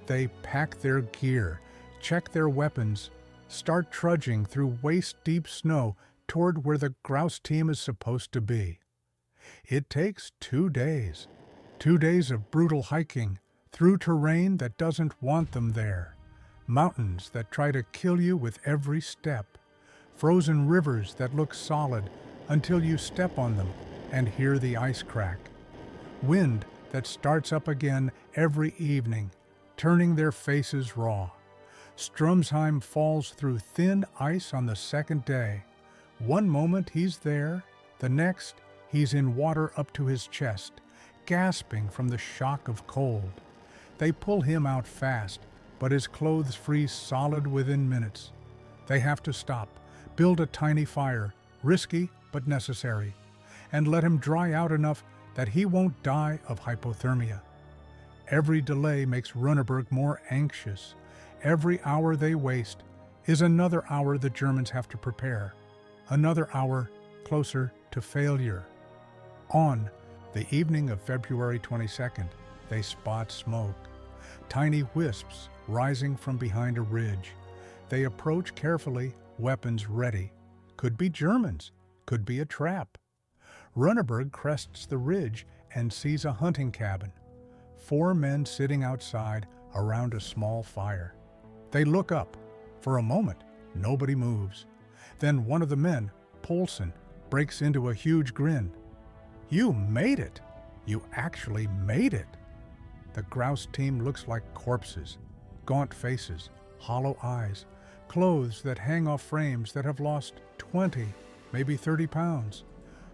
They pack their gear, check their weapons, start trudging through waist-deep snow toward where the grouse team is supposed to be. It takes 2 days. 2 days of brutal hiking, through terrain that doesn't want them there. Mountains that try to kill you with every step. Frozen rivers that look solid until you step on them and hear the ice crack. Wind that starts up again every evening, turning their faces raw. Strumsheim falls through thin ice on the 2nd day. One moment he's there, the next he's in water up to his chest, gasping from the shock of cold. They pull him out fast, but his clothes freeze solid within minutes. They have to stop, build a tiny fire, risky but necessary, and let him dry out enough that he won't die of hypothermia. Every delay makes Rønneberg more anxious. Every hour they waste is another hour the Germans have to prepare, another hour closer to failure. On the evening of February 22nd, they spot smoke, tiny wisps rising from behind a ridge. They approach carefully, weapons ready. Could be Germans, could be a trap. Rønneberg crests the ridge and sees a hunting cabin. 4 men sitting outside around a small fire. They look up. For a moment, nobody moves. Then one of the men, Poulsen, breaks into a huge grin. "You made it! You actually made it!" The grouse team looks like corpses, gaunt faces, hollow eyes, clothes that hang off frames that have lost 20, maybe 30 pounds.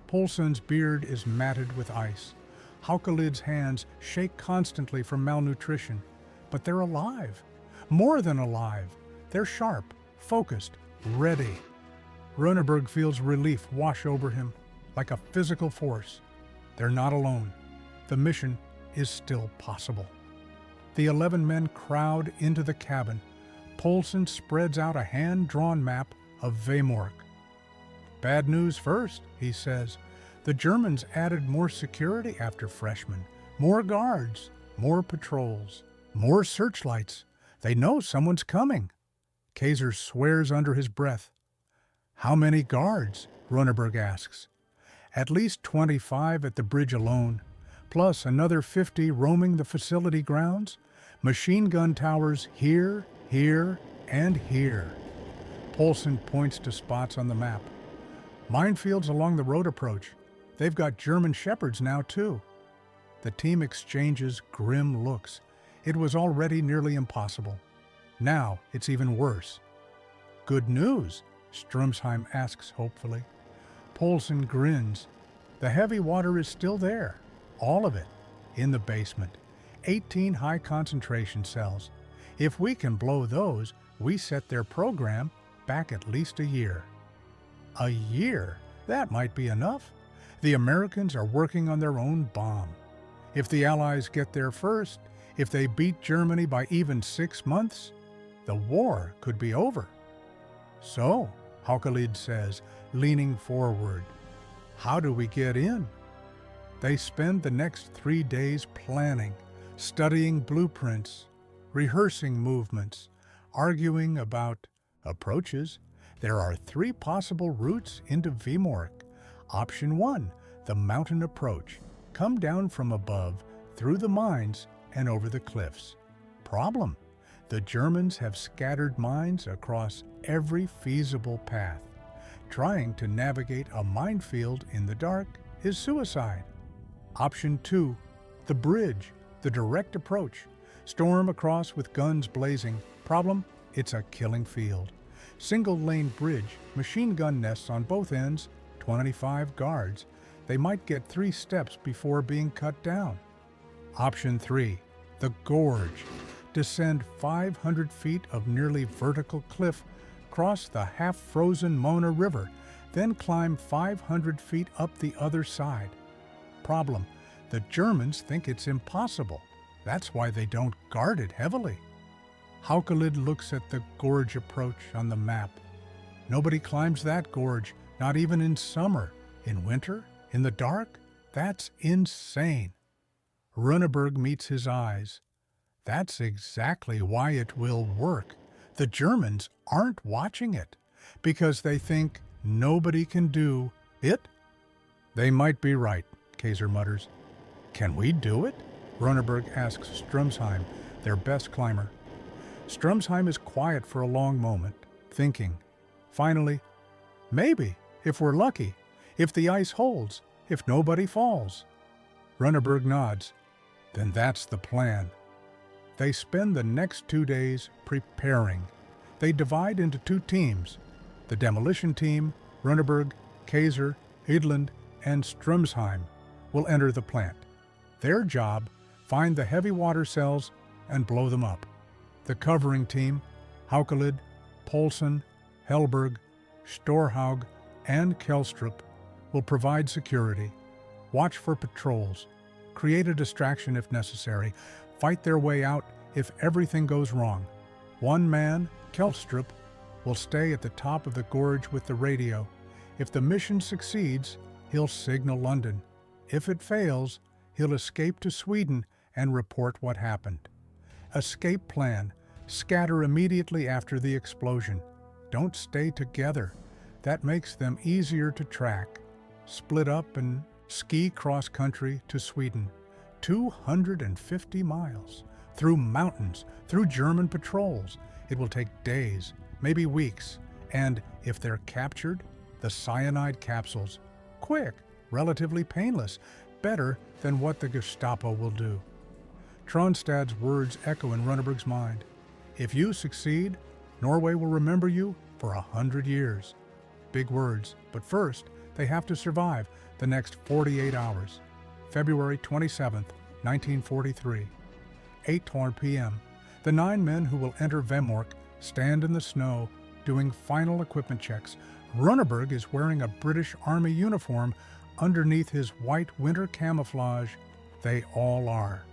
Poulsen's beard is matted with ice. Haukelid's hands shake constantly from malnutrition, but they're alive. More than alive. They're sharp, focused, ready. Rønneberg feels relief wash over him, like a physical force. They're not alone. The mission is still possible. The 11 men crowd into the cabin. Poulsen spreads out a hand-drawn map of Vemork. "Bad news first," he says. "The Germans added more security after freshmen, more guards, more patrols, more searchlights. They know someone's coming." Kaiser swears under his breath. "How many guards?" Rønneberg asks. "At least 25 at the bridge alone, plus another 50 roaming the facility grounds. Machine gun towers here, here, and here." Poulsen points to spots on the map. "Minefields along the road approach. They've got German shepherds now, too." The team exchanges grim looks. It was already nearly impossible. Now it's even worse. "Good news?" Strumsheim asks hopefully. Poulsen grins. "The heavy water is still there. All of it. In the basement. 18 high concentration cells. If we can blow those, we set their program back at least a year." A year? That might be enough. The Americans are working on their own bomb. If the Allies get there first, if they beat Germany by even 6 months, the war could be over. "So," Haukelid says, leaning forward, "how do we get in?" They spend the next 3 days planning, studying blueprints, rehearsing movements, arguing about approaches. There are 3 possible routes into Vemork. Option 1, the mountain approach. Come down from above, through the mines, and over the cliffs. Problem: the Germans have scattered mines across every feasible path. Trying to navigate a minefield in the dark is suicide. Option 2, the bridge, the direct approach. Storm across with guns blazing. Problem: It's a killing field. Single-lane bridge, machine gun nests on both ends, 25 guards. They might get 3 steps before being cut down. Option 3, the gorge. Descend 500 feet of nearly vertical cliff, cross the half-frozen Mona River, then climb 500 feet up the other side. Problem: the Germans think it's impossible. That's why they don't guard it heavily. Haukelid looks at the gorge approach on the map. Nobody climbs that gorge, not even in summer. In winter? In the dark? That's insane. Rønneberg meets his eyes. That's exactly why it will work. The Germans aren't watching it, because they think nobody can do it. They might be right, Kaiser mutters. Can we do it? Rønneberg asks Stromsheim, their best climber. Stromsheim is quiet for a long moment, thinking. Finally, maybe, if we're lucky, if the ice holds, if nobody falls. Rønneberg nods. Then that's the plan. They spend the next 2 days preparing. They divide into 2 teams. The demolition team, Rønneberg, Kaiser, Edlund, and Stromsheim, will enter the plant. Their job, find the heavy water cells and blow them up. The covering team, Haukelid, Poulsen, Helberg, Storhaug, and Kelstrup, will provide security, watch for patrols, create a distraction if necessary, fight their way out if everything goes wrong. One man, Kelstrup, will stay at the top of the gorge with the radio. If the mission succeeds, he'll signal London. If it fails, he'll escape to Sweden and report what happened. Escape plan: scatter immediately after the explosion. Don't stay together. That makes them easier to track. Split up and ski cross-country to Sweden. 250 miles. Through mountains, through German patrols. It will take days, maybe weeks. And if they're captured, the cyanide capsules. Quick, relatively painless. Better than what the Gestapo will do. Tronstad's words echo in Rønneberg's mind. If you succeed, Norway will remember you for 100 years. Big words, but first, they have to survive the next 48 hours. February 27, 1943. 8:00 p.m. The 9 men who will enter Vemork stand in the snow doing final equipment checks. Rønneberg is wearing a British Army uniform underneath his white winter camouflage. They all are.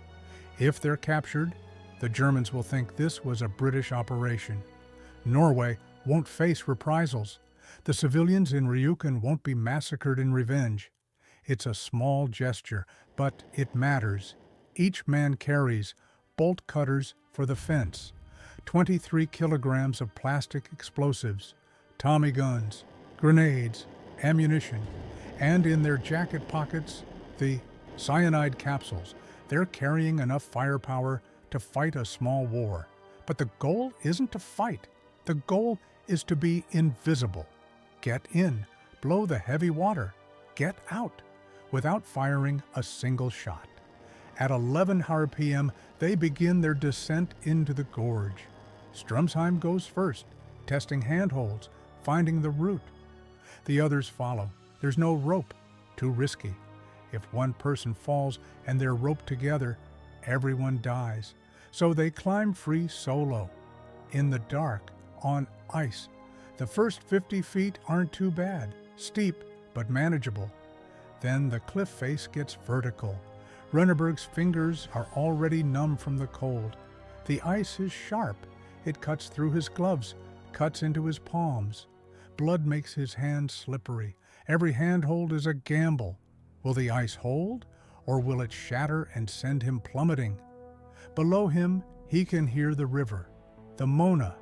If they're captured, the Germans will think this was a British operation. Norway won't face reprisals. The civilians in Rjukan won't be massacred in revenge. It's a small gesture, but it matters. Each man carries bolt cutters for the fence, 23 kilograms of plastic explosives, Tommy guns, grenades, ammunition, and in their jacket pockets, the cyanide capsules. They're carrying enough firepower to fight a small war. But the goal isn't to fight. The goal is to be invisible. Get in, blow the heavy water, get out, without firing a single shot. At 11:00 p.m., they begin their descent into the gorge. Stromsheim goes first, testing handholds, finding the route. The others follow. There's no rope, too risky. If one person falls and they're roped together, everyone dies. So they climb free solo, in the dark, on ice. The first 50 feet aren't too bad, steep but manageable. Then the cliff face gets vertical. Rønneberg's fingers are already numb from the cold. The ice is sharp. It cuts through his gloves, cuts into his palms. Blood makes his hands slippery. Every handhold is a gamble. Will the ice hold, or will it shatter and send him plummeting? Below him, he can hear the river, the Mona,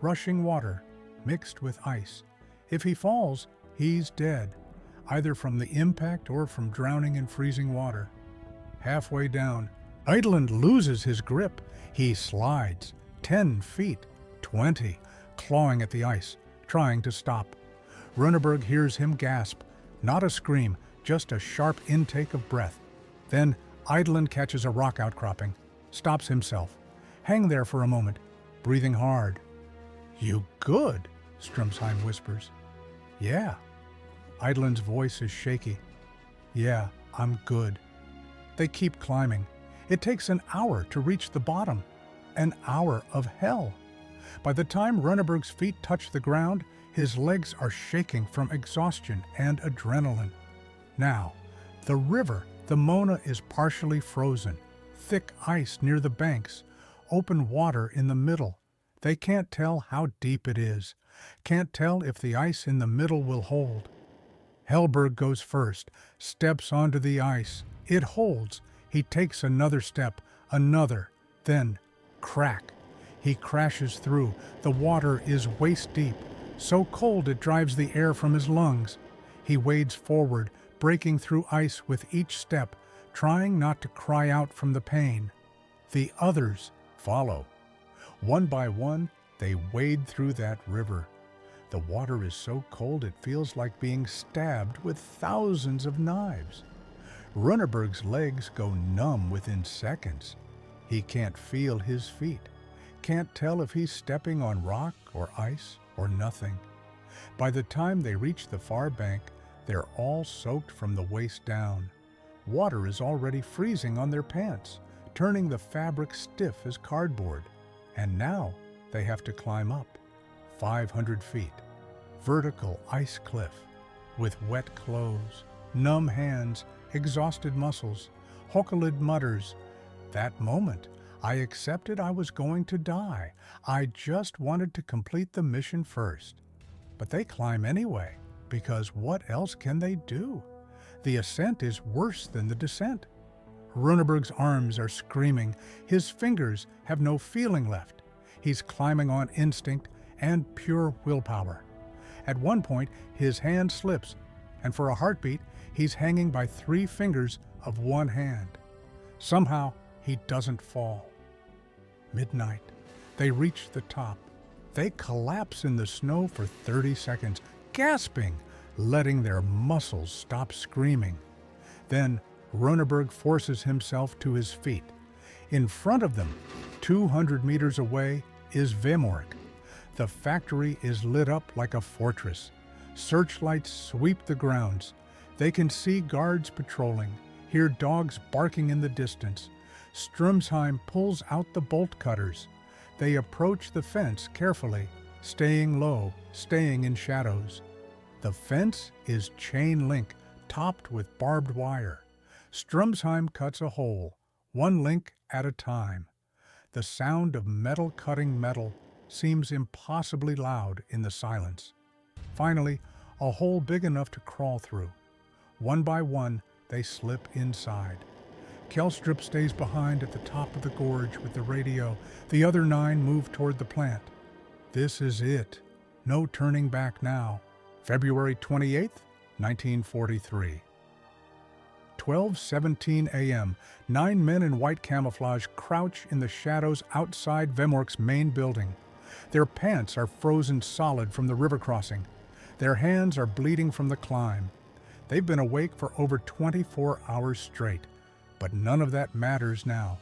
rushing water, mixed with ice. If he falls, he's dead, either from the impact or from drowning in freezing water. Halfway down, Edlund loses his grip. He slides, 10 feet, 20, clawing at the ice, trying to stop. Rønneberg hears him gasp, not a scream, just a sharp intake of breath. Then Edlund catches a rock outcropping, stops himself. Hang there for a moment, breathing hard. You good? Strumsheim whispers. Yeah. Eidland's voice is shaky. Yeah, I'm good. They keep climbing. It takes an hour to reach the bottom. An hour of hell. By the time Rønneberg's feet touch the ground, his legs are shaking from exhaustion and adrenaline. Now, the river, the Mona, is partially frozen. Thick ice near the banks. Open water in the middle. They can't tell how deep it is. Can't tell if the ice in the middle will hold. Helberg goes first, steps onto the ice. It holds. He takes another step, another, then crack. He crashes through. The water is waist deep, so cold it drives the air from his lungs. He wades forward, breaking through ice with each step, trying not to cry out from the pain. The others follow. One by one, they wade through that river. The water is so cold it feels like being stabbed with thousands of knives. Rønneberg's legs go numb within seconds. He can't feel his feet, can't tell if he's stepping on rock or ice or nothing. By the time they reach the far bank, they're all soaked from the waist down. Water is already freezing on their pants, turning the fabric stiff as cardboard. And now they have to climb up 500 feet, vertical ice cliff, with wet clothes, numb hands, exhausted muscles. Håkelid mutters, "That moment, I accepted I was going to die. I just wanted to complete the mission first." But they climb anyway, because what else can they do? The ascent is worse than the descent. Rønneberg's arms are screaming. His fingers have no feeling left. He's climbing on instinct and pure willpower. At one point, his hand slips, and for a heartbeat, he's hanging by 3 fingers of one hand. Somehow, he doesn't fall. Midnight. They reach the top. They collapse in the snow for 30 seconds, gasping, letting their muscles stop screaming. Then, Rønneberg forces himself to his feet. In front of them, 200 meters away, is Vemork. The factory is lit up like a fortress. Searchlights sweep the grounds. They can see guards patrolling, hear dogs barking in the distance. Strumsheim pulls out the bolt cutters. They approach the fence carefully, staying low, staying in shadows. The fence is chain link, topped with barbed wire. Strumsheim cuts a hole, one link at a time. The sound of metal cutting metal seems impossibly loud in the silence. Finally, a hole big enough to crawl through. One by one, they slip inside. Kjellstrup stays behind at the top of the gorge with the radio. The other 9 move toward the plant. This is it. No turning back now. February 28th, 1943. 12:17 a.m. 9 men in white camouflage crouch in the shadows outside Vemork's main building. Their pants are frozen solid from the river crossing. Their hands are bleeding from the climb. They've been awake for over 24 hours straight, but none of that matters now.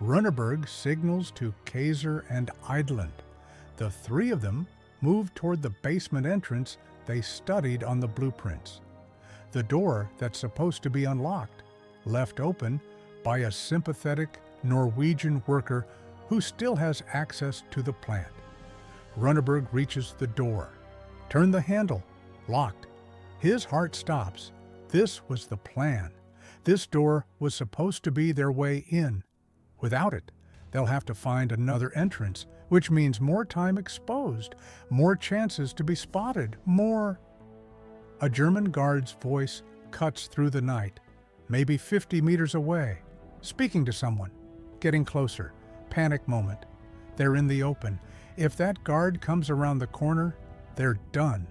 Rønneberg signals to Kaiser and Eidland. The 3 of them move toward the basement entrance they studied on the blueprints. The door that's supposed to be unlocked, left open by a sympathetic Norwegian worker who still has access to the plant. Rønneberg reaches the door. Turn the handle. Locked. His heart stops. This was the plan. This door was supposed to be their way in. Without it, they'll have to find another entrance, which means more time exposed, more chances to be spotted, more... A German guard's voice cuts through the night, maybe 50 meters away, speaking to someone, getting closer, panic moment. They're in the open. If that guard comes around the corner, they're done.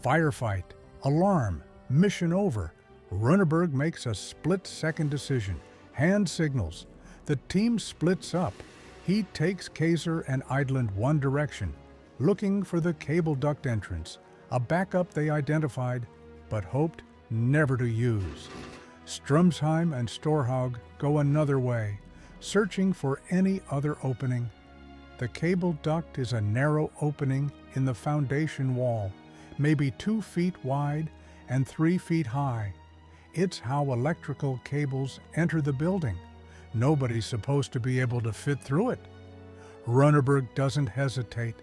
Firefight, alarm, mission over. Rønneberg makes a split-second decision, hand signals. The team splits up. He takes Kaiser and Eidland one direction, looking for the cable duct entrance, a backup they identified but hoped never to use. Strumsheim and Storhaug go another way, searching for any other opening. The cable duct is a narrow opening in the foundation wall, maybe 2 feet wide and 3 feet high. It's how electrical cables enter the building. Nobody's supposed to be able to fit through it. Rønneberg doesn't hesitate.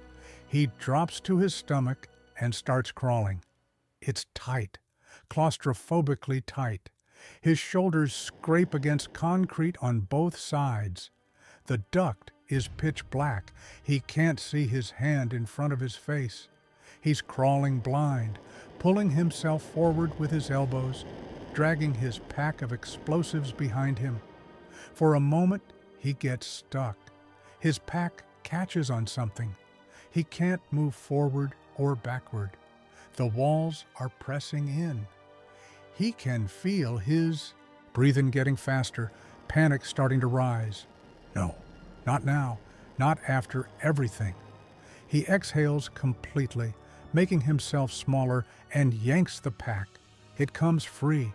He drops to his stomach and starts crawling. It's tight, claustrophobically tight. His shoulders scrape against concrete on both sides. The duct is pitch black. He can't see his hand in front of his face. He's crawling blind, pulling himself forward with his elbows, dragging his pack of explosives behind him. For a moment, he gets stuck. His pack catches on something. He can't move forward or backward. The walls are pressing in. He can feel his breathing getting faster, panic starting to rise. No, not now, not after everything. He exhales completely, making himself smaller, and yanks the pack. It comes free.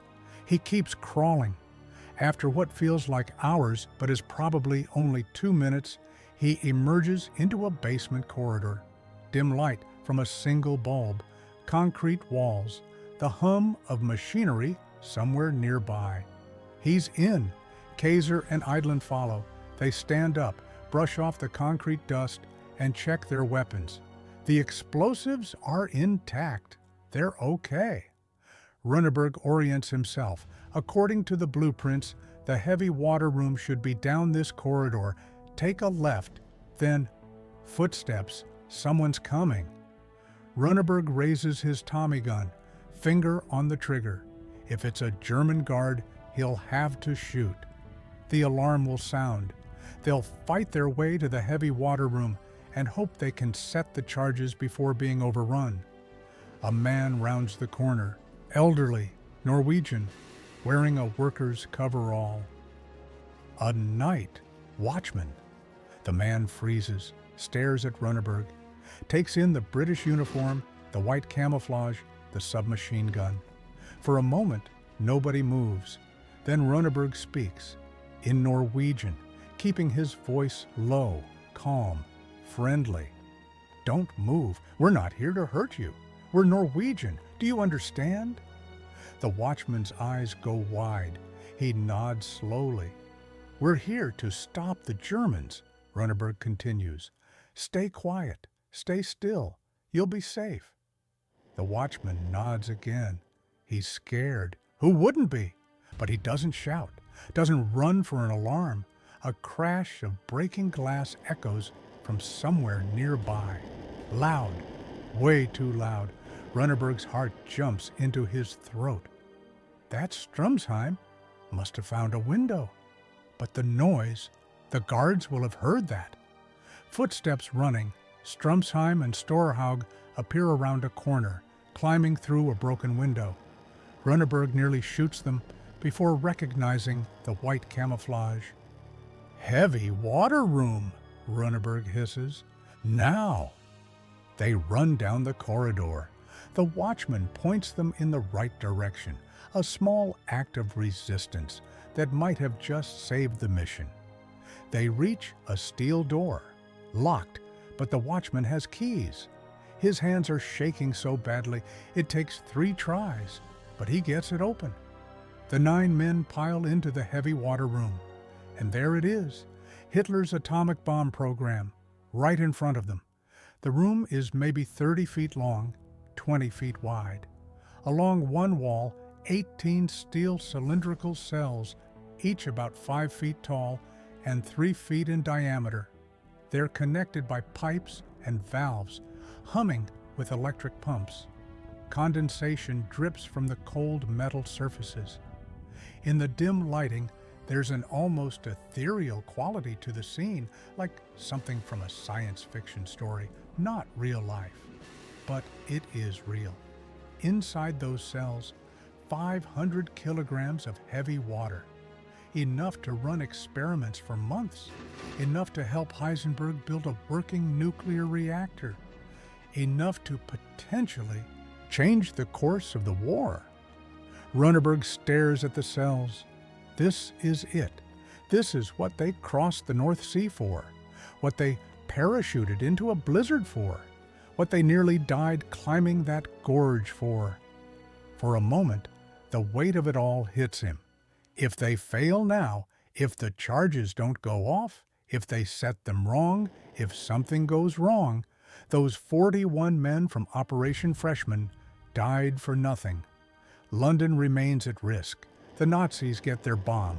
He keeps crawling. After what feels like hours, but is probably only 2 minutes, he emerges into a basement corridor. Dim light from a single bulb, concrete walls, the hum of machinery somewhere nearby. He's in. Kaiser and Eidlin follow. They stand up, brush off the concrete dust, and check their weapons. The explosives are intact. They're okay. Rønneberg orients himself. According to the blueprints, the heavy water room should be down this corridor. Take a left, then footsteps. Someone's coming. Rønneberg raises his Tommy gun, finger on the trigger. If it's a German guard, he'll have to shoot. The alarm will sound. They'll fight their way to the heavy water room and hope they can set the charges before being overrun. A man rounds the corner, elderly, Norwegian, wearing a worker's coverall. A night watchman. The man freezes, stares at Rønneberg, takes in the British uniform, the white camouflage, the submachine gun. For a moment, nobody moves. Then Rønneberg speaks, in Norwegian, keeping his voice low, calm, friendly. Don't move. We're not here to hurt you. We're Norwegian. Do you understand? The watchman's eyes go wide. He nods slowly. We're here to stop the Germans, Rønneberg continues. Stay quiet. Stay still. You'll be safe. The watchman nods again. He's scared. Who wouldn't be? But he doesn't shout, doesn't run for an alarm. A crash of breaking glass echoes from somewhere nearby. Loud, way too loud. Rønneberg's heart jumps into his throat. That's Strumsheim. Must have found a window. But the noise, the guards will have heard that. Footsteps running. Strumsheim and Storhaug appear around a corner, climbing through a broken window. Rønneberg nearly shoots them before recognizing the white camouflage. Heavy water room, Rønneberg hisses. Now! They run down the corridor. The watchman points them in the right direction, a small act of resistance that might have just saved the mission. They reach a steel door, locked, but the watchman has keys. His hands are shaking so badly it takes 3 tries, but he gets it open. The 9 men pile into the heavy water room, and there it is, Hitler's atomic bomb program, right in front of them. The room is maybe 30 feet long, 20 feet wide. Along one wall, 18 steel cylindrical cells, each about 5 feet tall and 3 feet in diameter. They're connected by pipes and valves, humming with electric pumps. Condensation drips from the cold metal surfaces. In the dim lighting, there's an almost ethereal quality to the scene, like something from a science fiction story, not real life. But it is real. Inside those cells, 500 kilograms of heavy water. Enough to run experiments for months. Enough to help Heisenberg build a working nuclear reactor. Enough to potentially change the course of the war. Rønneberg stares at the cells. This is it. This is what they crossed the North Sea for. What they parachuted into a blizzard for, what they nearly died climbing that gorge for. For a moment, the weight of it all hits him. If they fail now, if the charges don't go off, if they set them wrong, if something goes wrong, those 41 men from Operation Freshman died for nothing. London remains at risk. The Nazis get their bomb.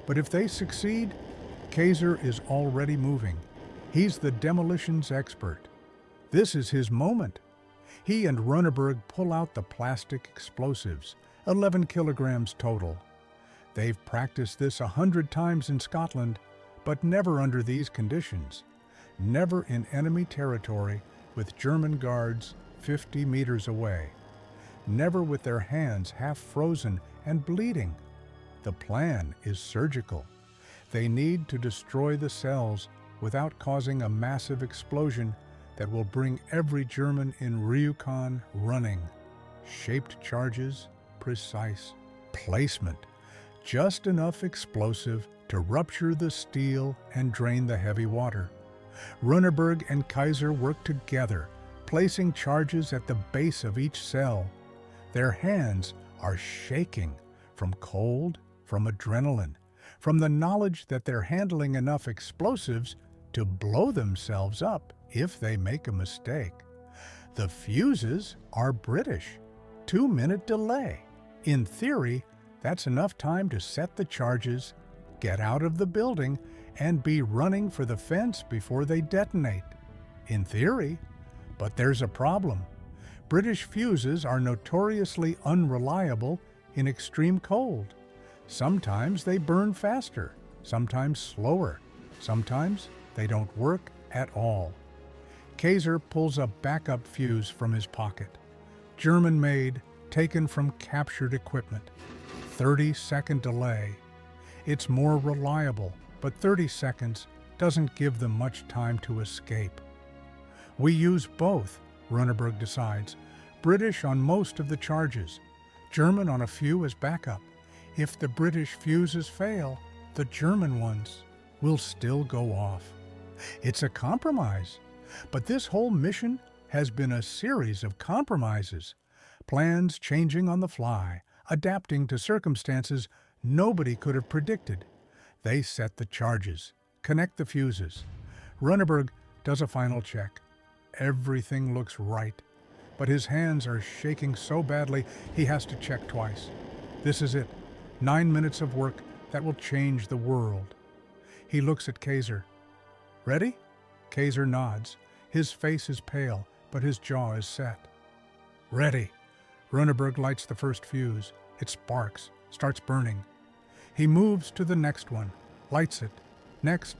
But if they succeed, Kaiser is already moving. He's the demolitions expert. This is his moment. He and Rønneberg pull out the plastic explosives, 11 kilograms total. They've practiced this 100 times in Scotland, but never under these conditions. Never in enemy territory with German guards 50 meters away. Never with their hands half frozen and bleeding. The plan is surgical. They need to destroy the cells without causing a massive explosion that will bring every German in Rjukan running. Shaped charges, precise. Placement. Just enough explosive to rupture the steel and drain the heavy water. Rønneberg and Kaiser work together, placing charges at the base of each cell. Their hands are shaking from cold, from adrenaline, from the knowledge that they're handling enough explosives to blow themselves up if they make a mistake. The fuses are British. 2-minute delay. In theory, that's enough time to set the charges, get out of the building, and be running for the fence before they detonate. In theory, but there's a problem. British fuses are notoriously unreliable in extreme cold. Sometimes they burn faster, sometimes slower, sometimes they don't work at all. Kaiser pulls a backup fuse from his pocket. German-made, taken from captured equipment. 30-second delay. It's more reliable, but 30 seconds doesn't give them much time to escape. We use both, Rønneberg decides. British on most of the charges, German on a few as backup. If the British fuses fail, the German ones will still go off. It's a compromise, but this whole mission has been a series of compromises, plans changing on the fly, adapting to circumstances nobody could have predicted. They set the charges, connect the fuses. Rønneberg does a final check. Everything looks right, but his hands are shaking so badly he has to check twice. This is it. 9 minutes of work that will change the world. He looks at Kaiser. Ready? Kaiser nods. His face is pale, but his jaw is set. Ready. Rønneberg lights the first fuse. It sparks, starts burning. He moves to the next one, lights it. Next.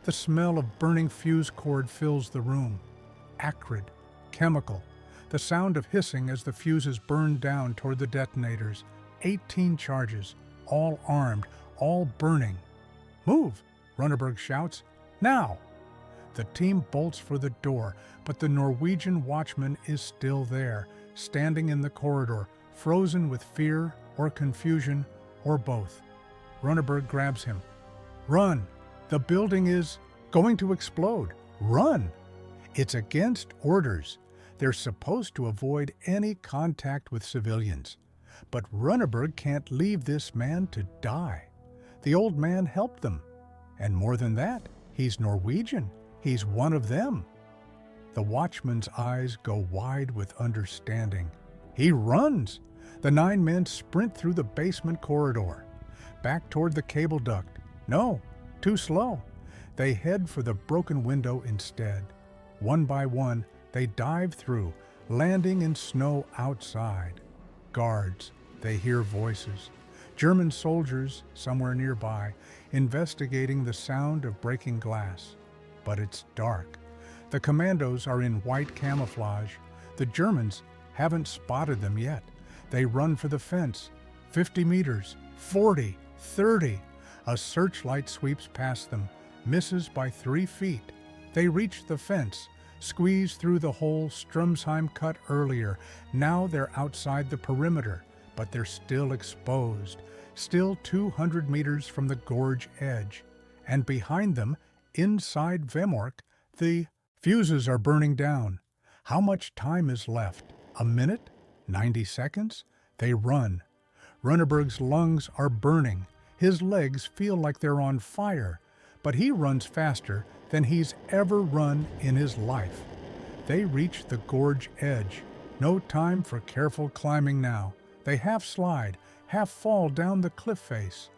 The smell of burning fuse cord fills the room. Acrid, chemical. The sound of hissing as the fuses burn down toward the detonators. 18 charges, all armed, all burning. Move, Rønneberg shouts. Now! The team bolts for the door, but the Norwegian watchman is still there, standing in the corridor, frozen with fear or confusion or both. Rønneberg grabs him. Run! The building is going to explode. Run! It's against orders. They're supposed to avoid any contact with civilians. But Rønneberg can't leave this man to die. The old man helped them. And more than that, he's Norwegian. He's one of them. The watchman's eyes go wide with understanding. He runs. The 9 men sprint through the basement corridor, back toward the cable duct. No, too slow. They head for the broken window instead. One by one, they dive through, landing in snow outside. Guards, they hear voices. German soldiers, somewhere nearby, investigating the sound of breaking glass. But it's dark. The commandos are in white camouflage. The Germans haven't spotted them yet. They run for the fence. 50 meters, 40, 30. A searchlight sweeps past them, misses by 3 feet. They reach the fence, squeeze through the hole Strumsheim cut earlier. Now they're outside the perimeter, but they're still exposed, still 200 meters from the gorge edge. And behind them, inside Vemork, the fuses are burning down. How much time is left? A minute? 90 seconds? They run. Rønneberg's lungs are burning. His legs feel like they're on fire, but he runs faster than he's ever run in his life. They reach the gorge edge. No time for careful climbing now. They half slide, half fall down the cliff face.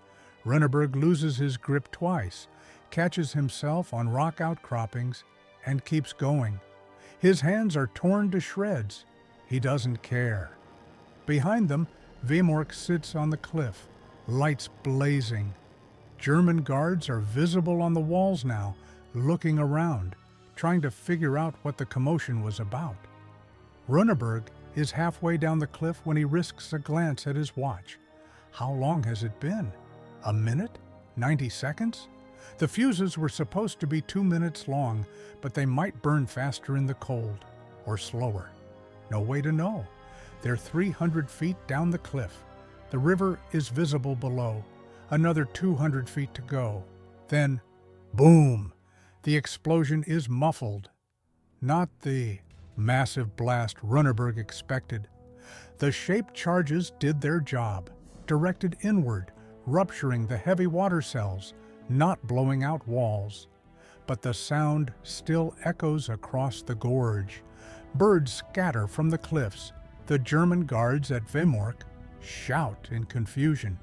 Rønneberg loses his grip twice, catches himself on rock outcroppings, and keeps going. His hands are torn to shreds. He doesn't care. Behind them, Vemork sits on the cliff, lights blazing. German guards are visible on the walls now, looking around, trying to figure out what the commotion was about. Rønneberg is halfway down the cliff when he risks a glance at his watch. How long has it been? A minute? 90 seconds? The fuses were supposed to be 2 minutes long, but they might burn faster in the cold, or slower. No way to know. They're 300 feet down the cliff. The river is visible below. Another 200 feet to go. Then, boom! The explosion is muffled. Not the massive blast Rønneberg expected. The shaped charges did their job, directed inward, rupturing the heavy water cells, not blowing out walls. But the sound still echoes across the gorge. Birds scatter from the cliffs. The German guards at Vemork shout in confusion.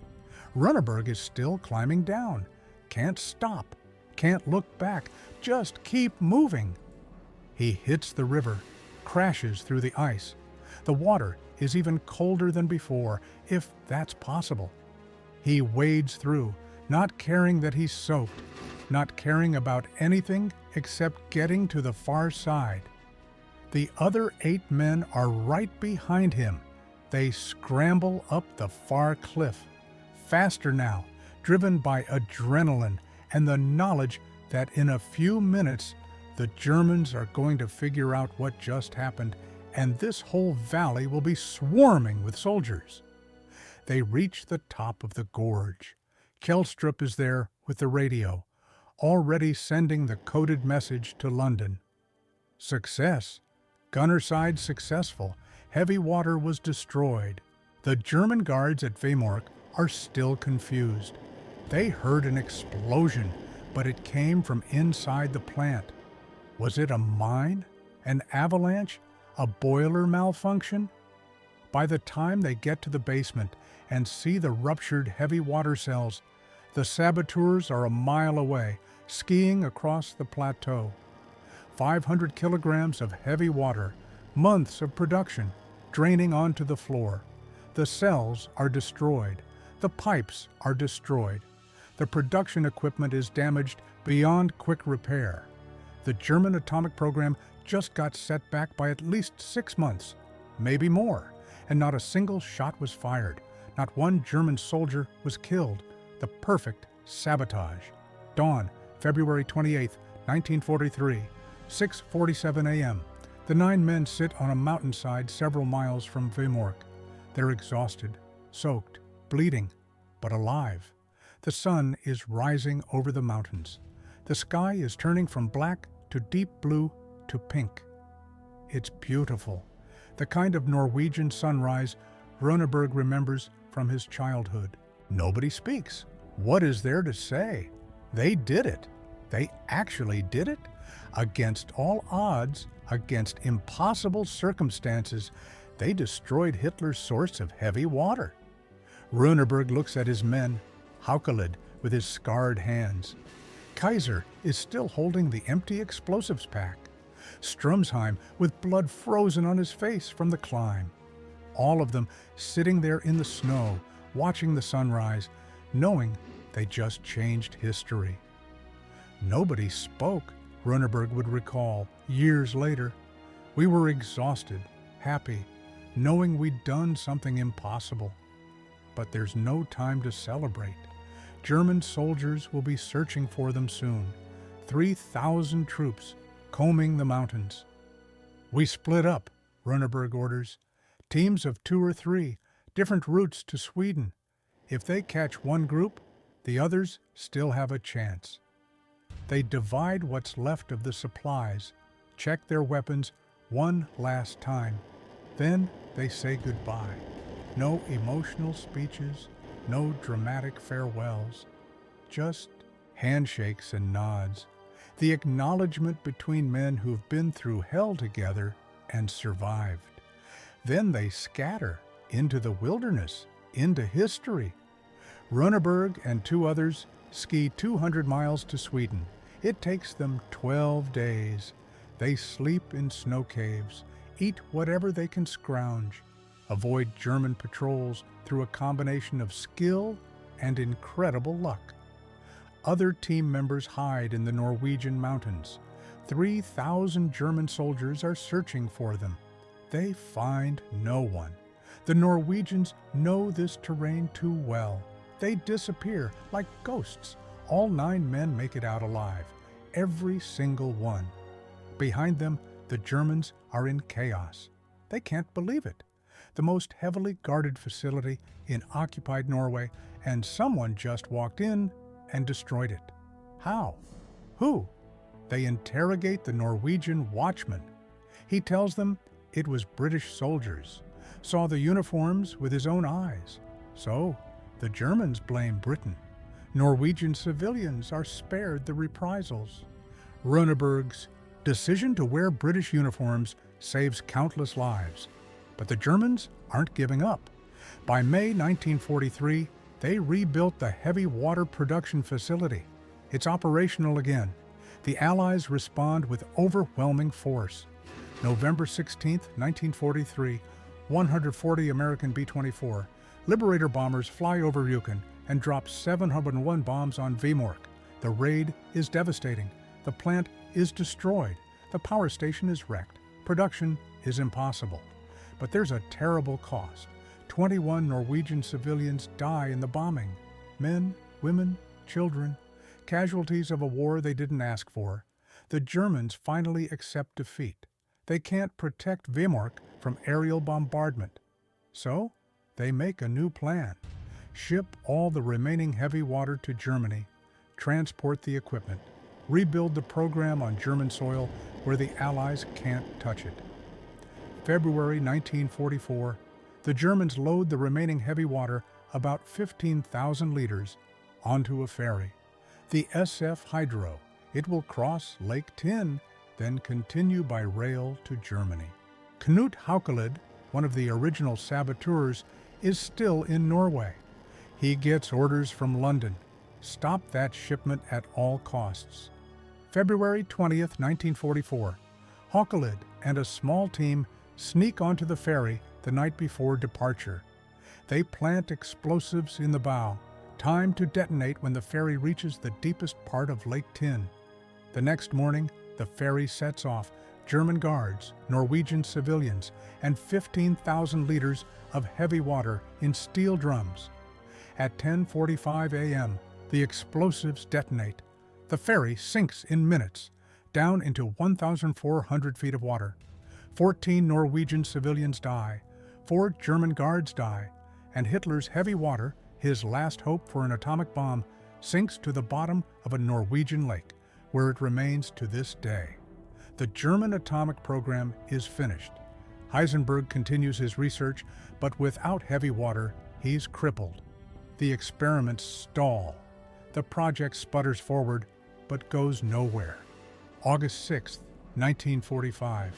Rønneberg is still climbing down. Can't stop. Can't look back. Just keep moving. He hits the river, crashes through the ice. The water is even colder than before, if that's possible. He wades through, not caring that he's soaked, not caring about anything except getting to the far side. The other 8 men are right behind him. They scramble up the far cliff, faster now, driven by adrenaline and the knowledge that in a few minutes the Germans are going to figure out what just happened, and this whole valley will be swarming with soldiers. They reach the top of the gorge. Kjeldstrup is there with the radio, already sending the coded message to London. Success. Gunner side successful. Heavy water was destroyed. The German guards at Vemork are still confused. They heard an explosion, but it came from inside the plant. Was it a mine? An avalanche? A boiler malfunction? By the time they get to the basement and see the ruptured heavy water cells, the saboteurs are a mile away, skiing across the plateau. 500 kilograms of heavy water, months of production, draining onto the floor. The cells are destroyed. The pipes are destroyed. The production equipment is damaged beyond quick repair. The German atomic program just got set back by at least 6 months, maybe more, and not a single shot was fired. Not one German soldier was killed. The perfect sabotage. Dawn, February 28, 1943, 6:47 a.m. The 9 men sit on a mountainside several miles from Vemork. They're exhausted, soaked, bleeding, but alive. The sun is rising over the mountains. The sky is turning from black to deep blue to pink. It's beautiful, the kind of Norwegian sunrise Rønneberg remembers from his childhood. Nobody speaks. What is there to say? They did it. They actually did it. Against all odds, against impossible circumstances, they destroyed Hitler's source of heavy water. Rønneberg looks at his men, Haukelid with his scarred hands. Kaiser is still holding the empty explosives pack. Strumsheim with blood frozen on his face from the climb. All of them sitting there in the snow, watching the sunrise, knowing they just changed history. Nobody spoke, Rønneberg would recall years later. We were exhausted, happy, knowing we'd done something impossible. But there's no time to celebrate. German soldiers will be searching for them soon. 3,000 troops combing the mountains. We split up, Rønneberg orders. Teams of 2 or 3, different routes to Sweden. If they catch one group, the others still have a chance. They divide what's left of the supplies, check their weapons one last time. Then they say goodbye. No emotional speeches, no dramatic farewells, just handshakes and nods, the acknowledgement between men who've been through hell together and survived. Then they scatter into the wilderness, into history. Rønneberg and 2 others ski 200 miles to Sweden. It takes them 12 days. They sleep in snow caves, eat whatever they can scrounge, avoid German patrols through a combination of skill and incredible luck. Other team members hide in the Norwegian mountains. 3,000 German soldiers are searching for them. They find no one. The Norwegians know this terrain too well. They disappear like ghosts. All 9 men make it out alive, every single one. Behind them, the Germans are in chaos. They can't believe it. The most heavily guarded facility in occupied Norway, and someone just walked in and destroyed it. How? Who? They interrogate the Norwegian watchman. He tells them it was British soldiers, saw the uniforms with his own eyes. So, the Germans blame Britain. Norwegian civilians are spared the reprisals. Rønneberg's decision to wear British uniforms saves countless lives. But the Germans aren't giving up. By May 1943, they rebuilt the heavy water production facility. It's operational again. The Allies respond with overwhelming force. November 16, 1943, 140 American B-24 Liberator bombers fly over Rjukan and drop 701 bombs on Vemork. The raid is devastating. The plant is destroyed. The power station is wrecked. Production is impossible. But there's a terrible cost. 21 Norwegian civilians die in the bombing. Men, women, children, casualties of a war they didn't ask for. The Germans finally accept defeat. They can't protect Vemork from aerial bombardment. So, they make a new plan. Ship all the remaining heavy water to Germany, transport the equipment, rebuild the program on German soil where the Allies can't touch it. February 1944, the Germans load the remaining heavy water, about 15,000 liters, onto a ferry. The SF Hydro. It will cross Lake Tinn, then continue by rail to Germany. Knut Haukelid, one of the original saboteurs, is still in Norway. He gets orders from London. Stop that shipment at all costs. February 20th, 1944, Haukelid and a small team sneak onto the ferry the night before departure. They plant explosives in the bow, timed to detonate when the ferry reaches the deepest part of Lake Tinn. The next morning, the ferry sets off. German guards, Norwegian civilians, and 15,000 liters of heavy water in steel drums. At 10:45 a.m., the explosives detonate. The ferry sinks in minutes, down into 1,400 feet of water. 14 Norwegian civilians die, 4 German guards die, and Hitler's heavy water, his last hope for an atomic bomb, sinks to the bottom of a Norwegian lake, where it remains to this day. The German atomic program is finished. Heisenberg continues his research, but without heavy water, he's crippled. The experiments stall. The project sputters forward, but goes nowhere. August 6, 1945.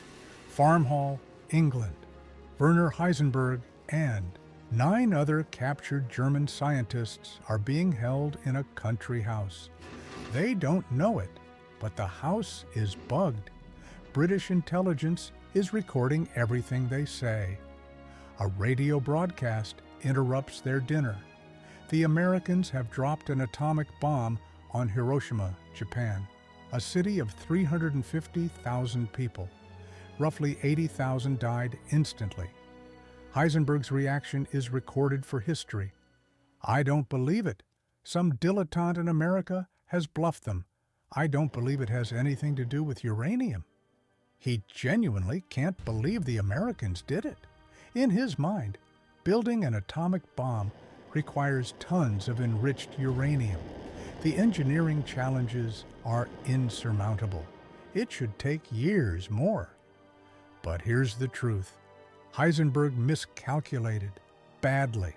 Farm Hall, England. Werner Heisenberg and 9 other captured German scientists are being held in a country house. They don't know it, but the house is bugged. British intelligence is recording everything they say. A radio broadcast interrupts their dinner. The Americans have dropped an atomic bomb on Hiroshima, Japan, a city of 350,000 people. Roughly 80,000 died instantly. Heisenberg's reaction is recorded for history. I don't believe it. Some dilettante in America has bluffed them. I don't believe it has anything to do with uranium. He genuinely can't believe the Americans did it. In his mind, building an atomic bomb requires tons of enriched uranium. The engineering challenges are insurmountable. It should take years more. But here's the truth. Heisenberg miscalculated badly.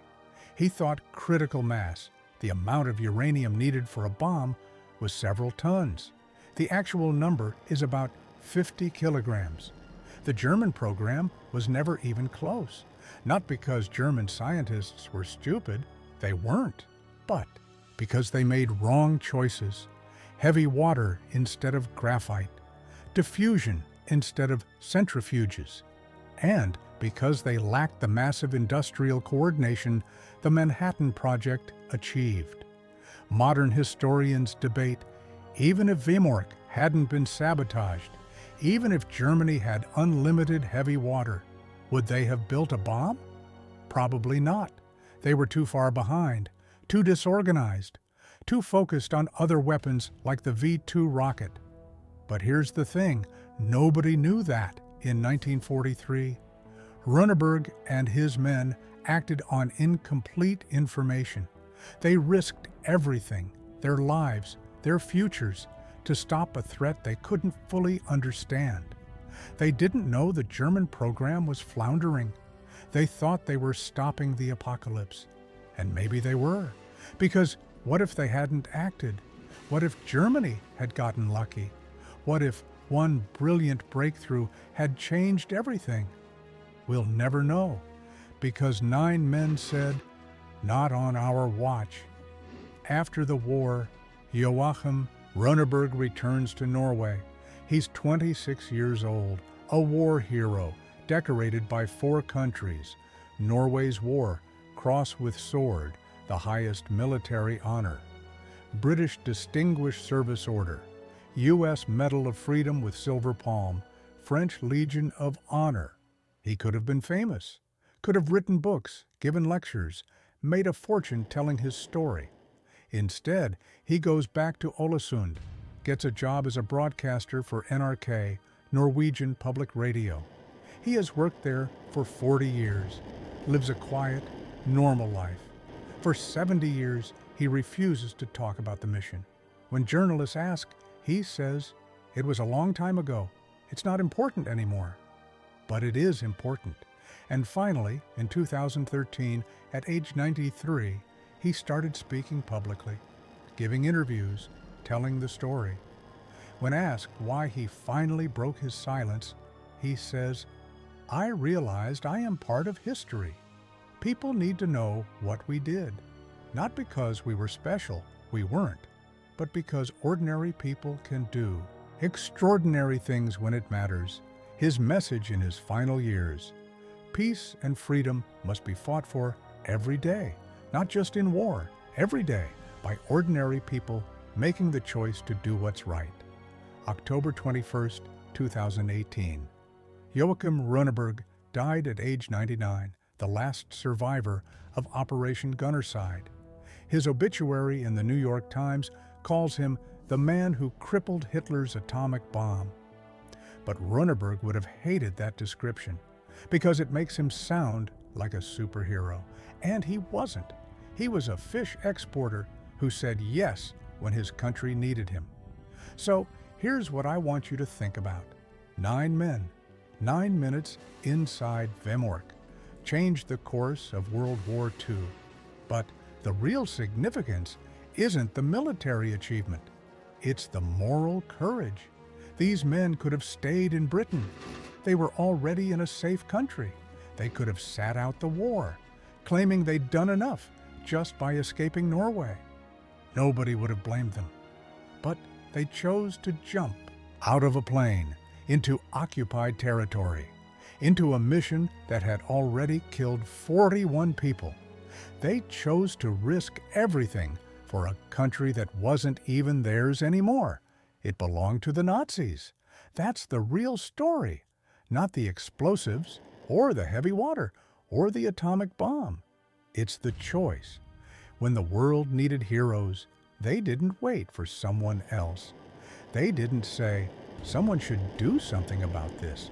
He thought critical mass, the amount of uranium needed for a bomb, was several tons. The actual number is about 50 kilograms. The German program was never even close. Not because German scientists were stupid, they weren't, but because they made wrong choices. Heavy water instead of graphite, diffusion instead of centrifuges, and because they lacked the massive industrial coordination the Manhattan Project achieved. Modern historians debate, even if Vemork hadn't been sabotaged, even if Germany had unlimited heavy water, would they have built a bomb? Probably not. They were too far behind, too disorganized, too focused on other weapons like the V-2 rocket. But here's the thing, nobody knew that in 1943. Rønneberg and his men acted on incomplete information. They risked everything, their lives, their futures, to stop a threat they couldn't fully understand. They didn't know the German program was floundering. They thought they were stopping the apocalypse. And maybe they were. Because what if they hadn't acted? What if Germany had gotten lucky? What if one brilliant breakthrough had changed everything? We'll never know. Because 9 men said, "Not on our watch." After the war, Joachim Rønneberg returns to Norway. He's 26 years old, a war hero, decorated by 4 countries. Norway's War, Cross with Sword, the highest military honor. British Distinguished Service Order, U.S. Medal of Freedom with Silver Palm, French Legion of Honor. He could have been famous, could have written books, given lectures, made a fortune telling his story. Instead, he goes back to Ålesund, gets a job as a broadcaster for NRK, Norwegian Public Radio. He has worked there for 40 years, lives a quiet, normal life. For 70 years, he refuses to talk about the mission. When journalists ask, he says, "It was a long time ago. It's not important anymore." But it is important. And finally, in 2013, at age 93, he started speaking publicly, giving interviews, telling the story. When asked why he finally broke his silence, he says, "I realized I am part of history. People need to know what we did. Not because we were special, we weren't, but because ordinary people can do extraordinary things when it matters." His message in his final years: peace and freedom must be fought for every day, not just in war, every day, by ordinary people making the choice to do what's right. October 21st, 2018. Joachim Rønneberg died at age 99, the last survivor of Operation Gunnerside. His obituary in the New York Times calls him the man who crippled Hitler's atomic bomb. But Rønneberg would have hated that description because it makes him sound like a superhero. And he wasn't. He was a fish exporter who said yes when his country needed him. So here's what I want you to think about. 9 men, 9 minutes inside Vemork, changed the course of World War II. But the real significance isn't the military achievement. It's the moral courage. These men could have stayed in Britain. They were already in a safe country. They could have sat out the war, claiming they'd done enough just by escaping Norway. Nobody would have blamed them. But they chose to jump out of a plane into occupied territory, into a mission that had already killed 41 people. They chose to risk everything for a country that wasn't even theirs anymore. It belonged to the Nazis. That's the real story, not the explosives, or the heavy water, or the atomic bomb. It's the choice. When the world needed heroes, they didn't wait for someone else. They didn't say, someone should do something about this.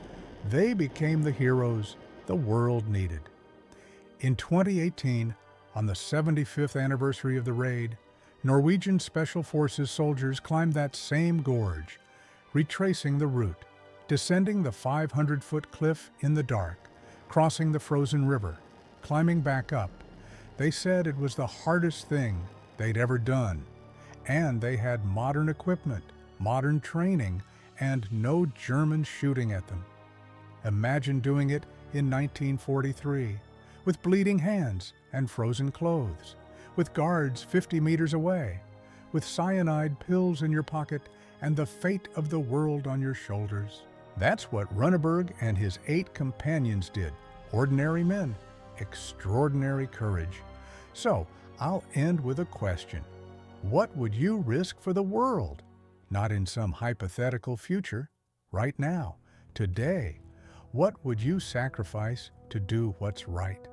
They became the heroes the world needed. In 2018, on the 75th anniversary of the raid, Norwegian Special Forces soldiers climbed that same gorge, retracing the route, descending the 500-foot cliff in the dark, crossing the frozen river, climbing back up. They said it was the hardest thing they'd ever done, and they had modern equipment, modern training, and no Germans shooting at them. Imagine doing it in 1943, with bleeding hands and frozen clothes, with guards 50 meters away, with cyanide pills in your pocket and the fate of the world on your shoulders. That's what Rønneberg and his 8 companions did. Ordinary men, extraordinary courage. So, I'll end with a question. What would you risk for the world? Not in some hypothetical future. Right now, today. What would you sacrifice to do what's right?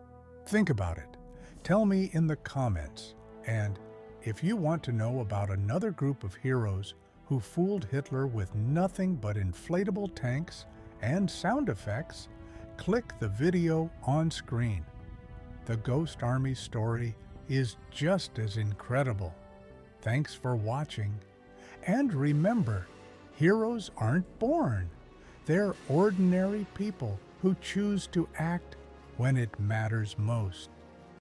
Think about it. Tell me in the comments. And if you want to know about another group of heroes who fooled Hitler with nothing but inflatable tanks and sound effects, click the video on screen. The Ghost Army story is just as incredible. Thanks for watching. And remember, heroes aren't born. They're ordinary people who choose to act when it matters most.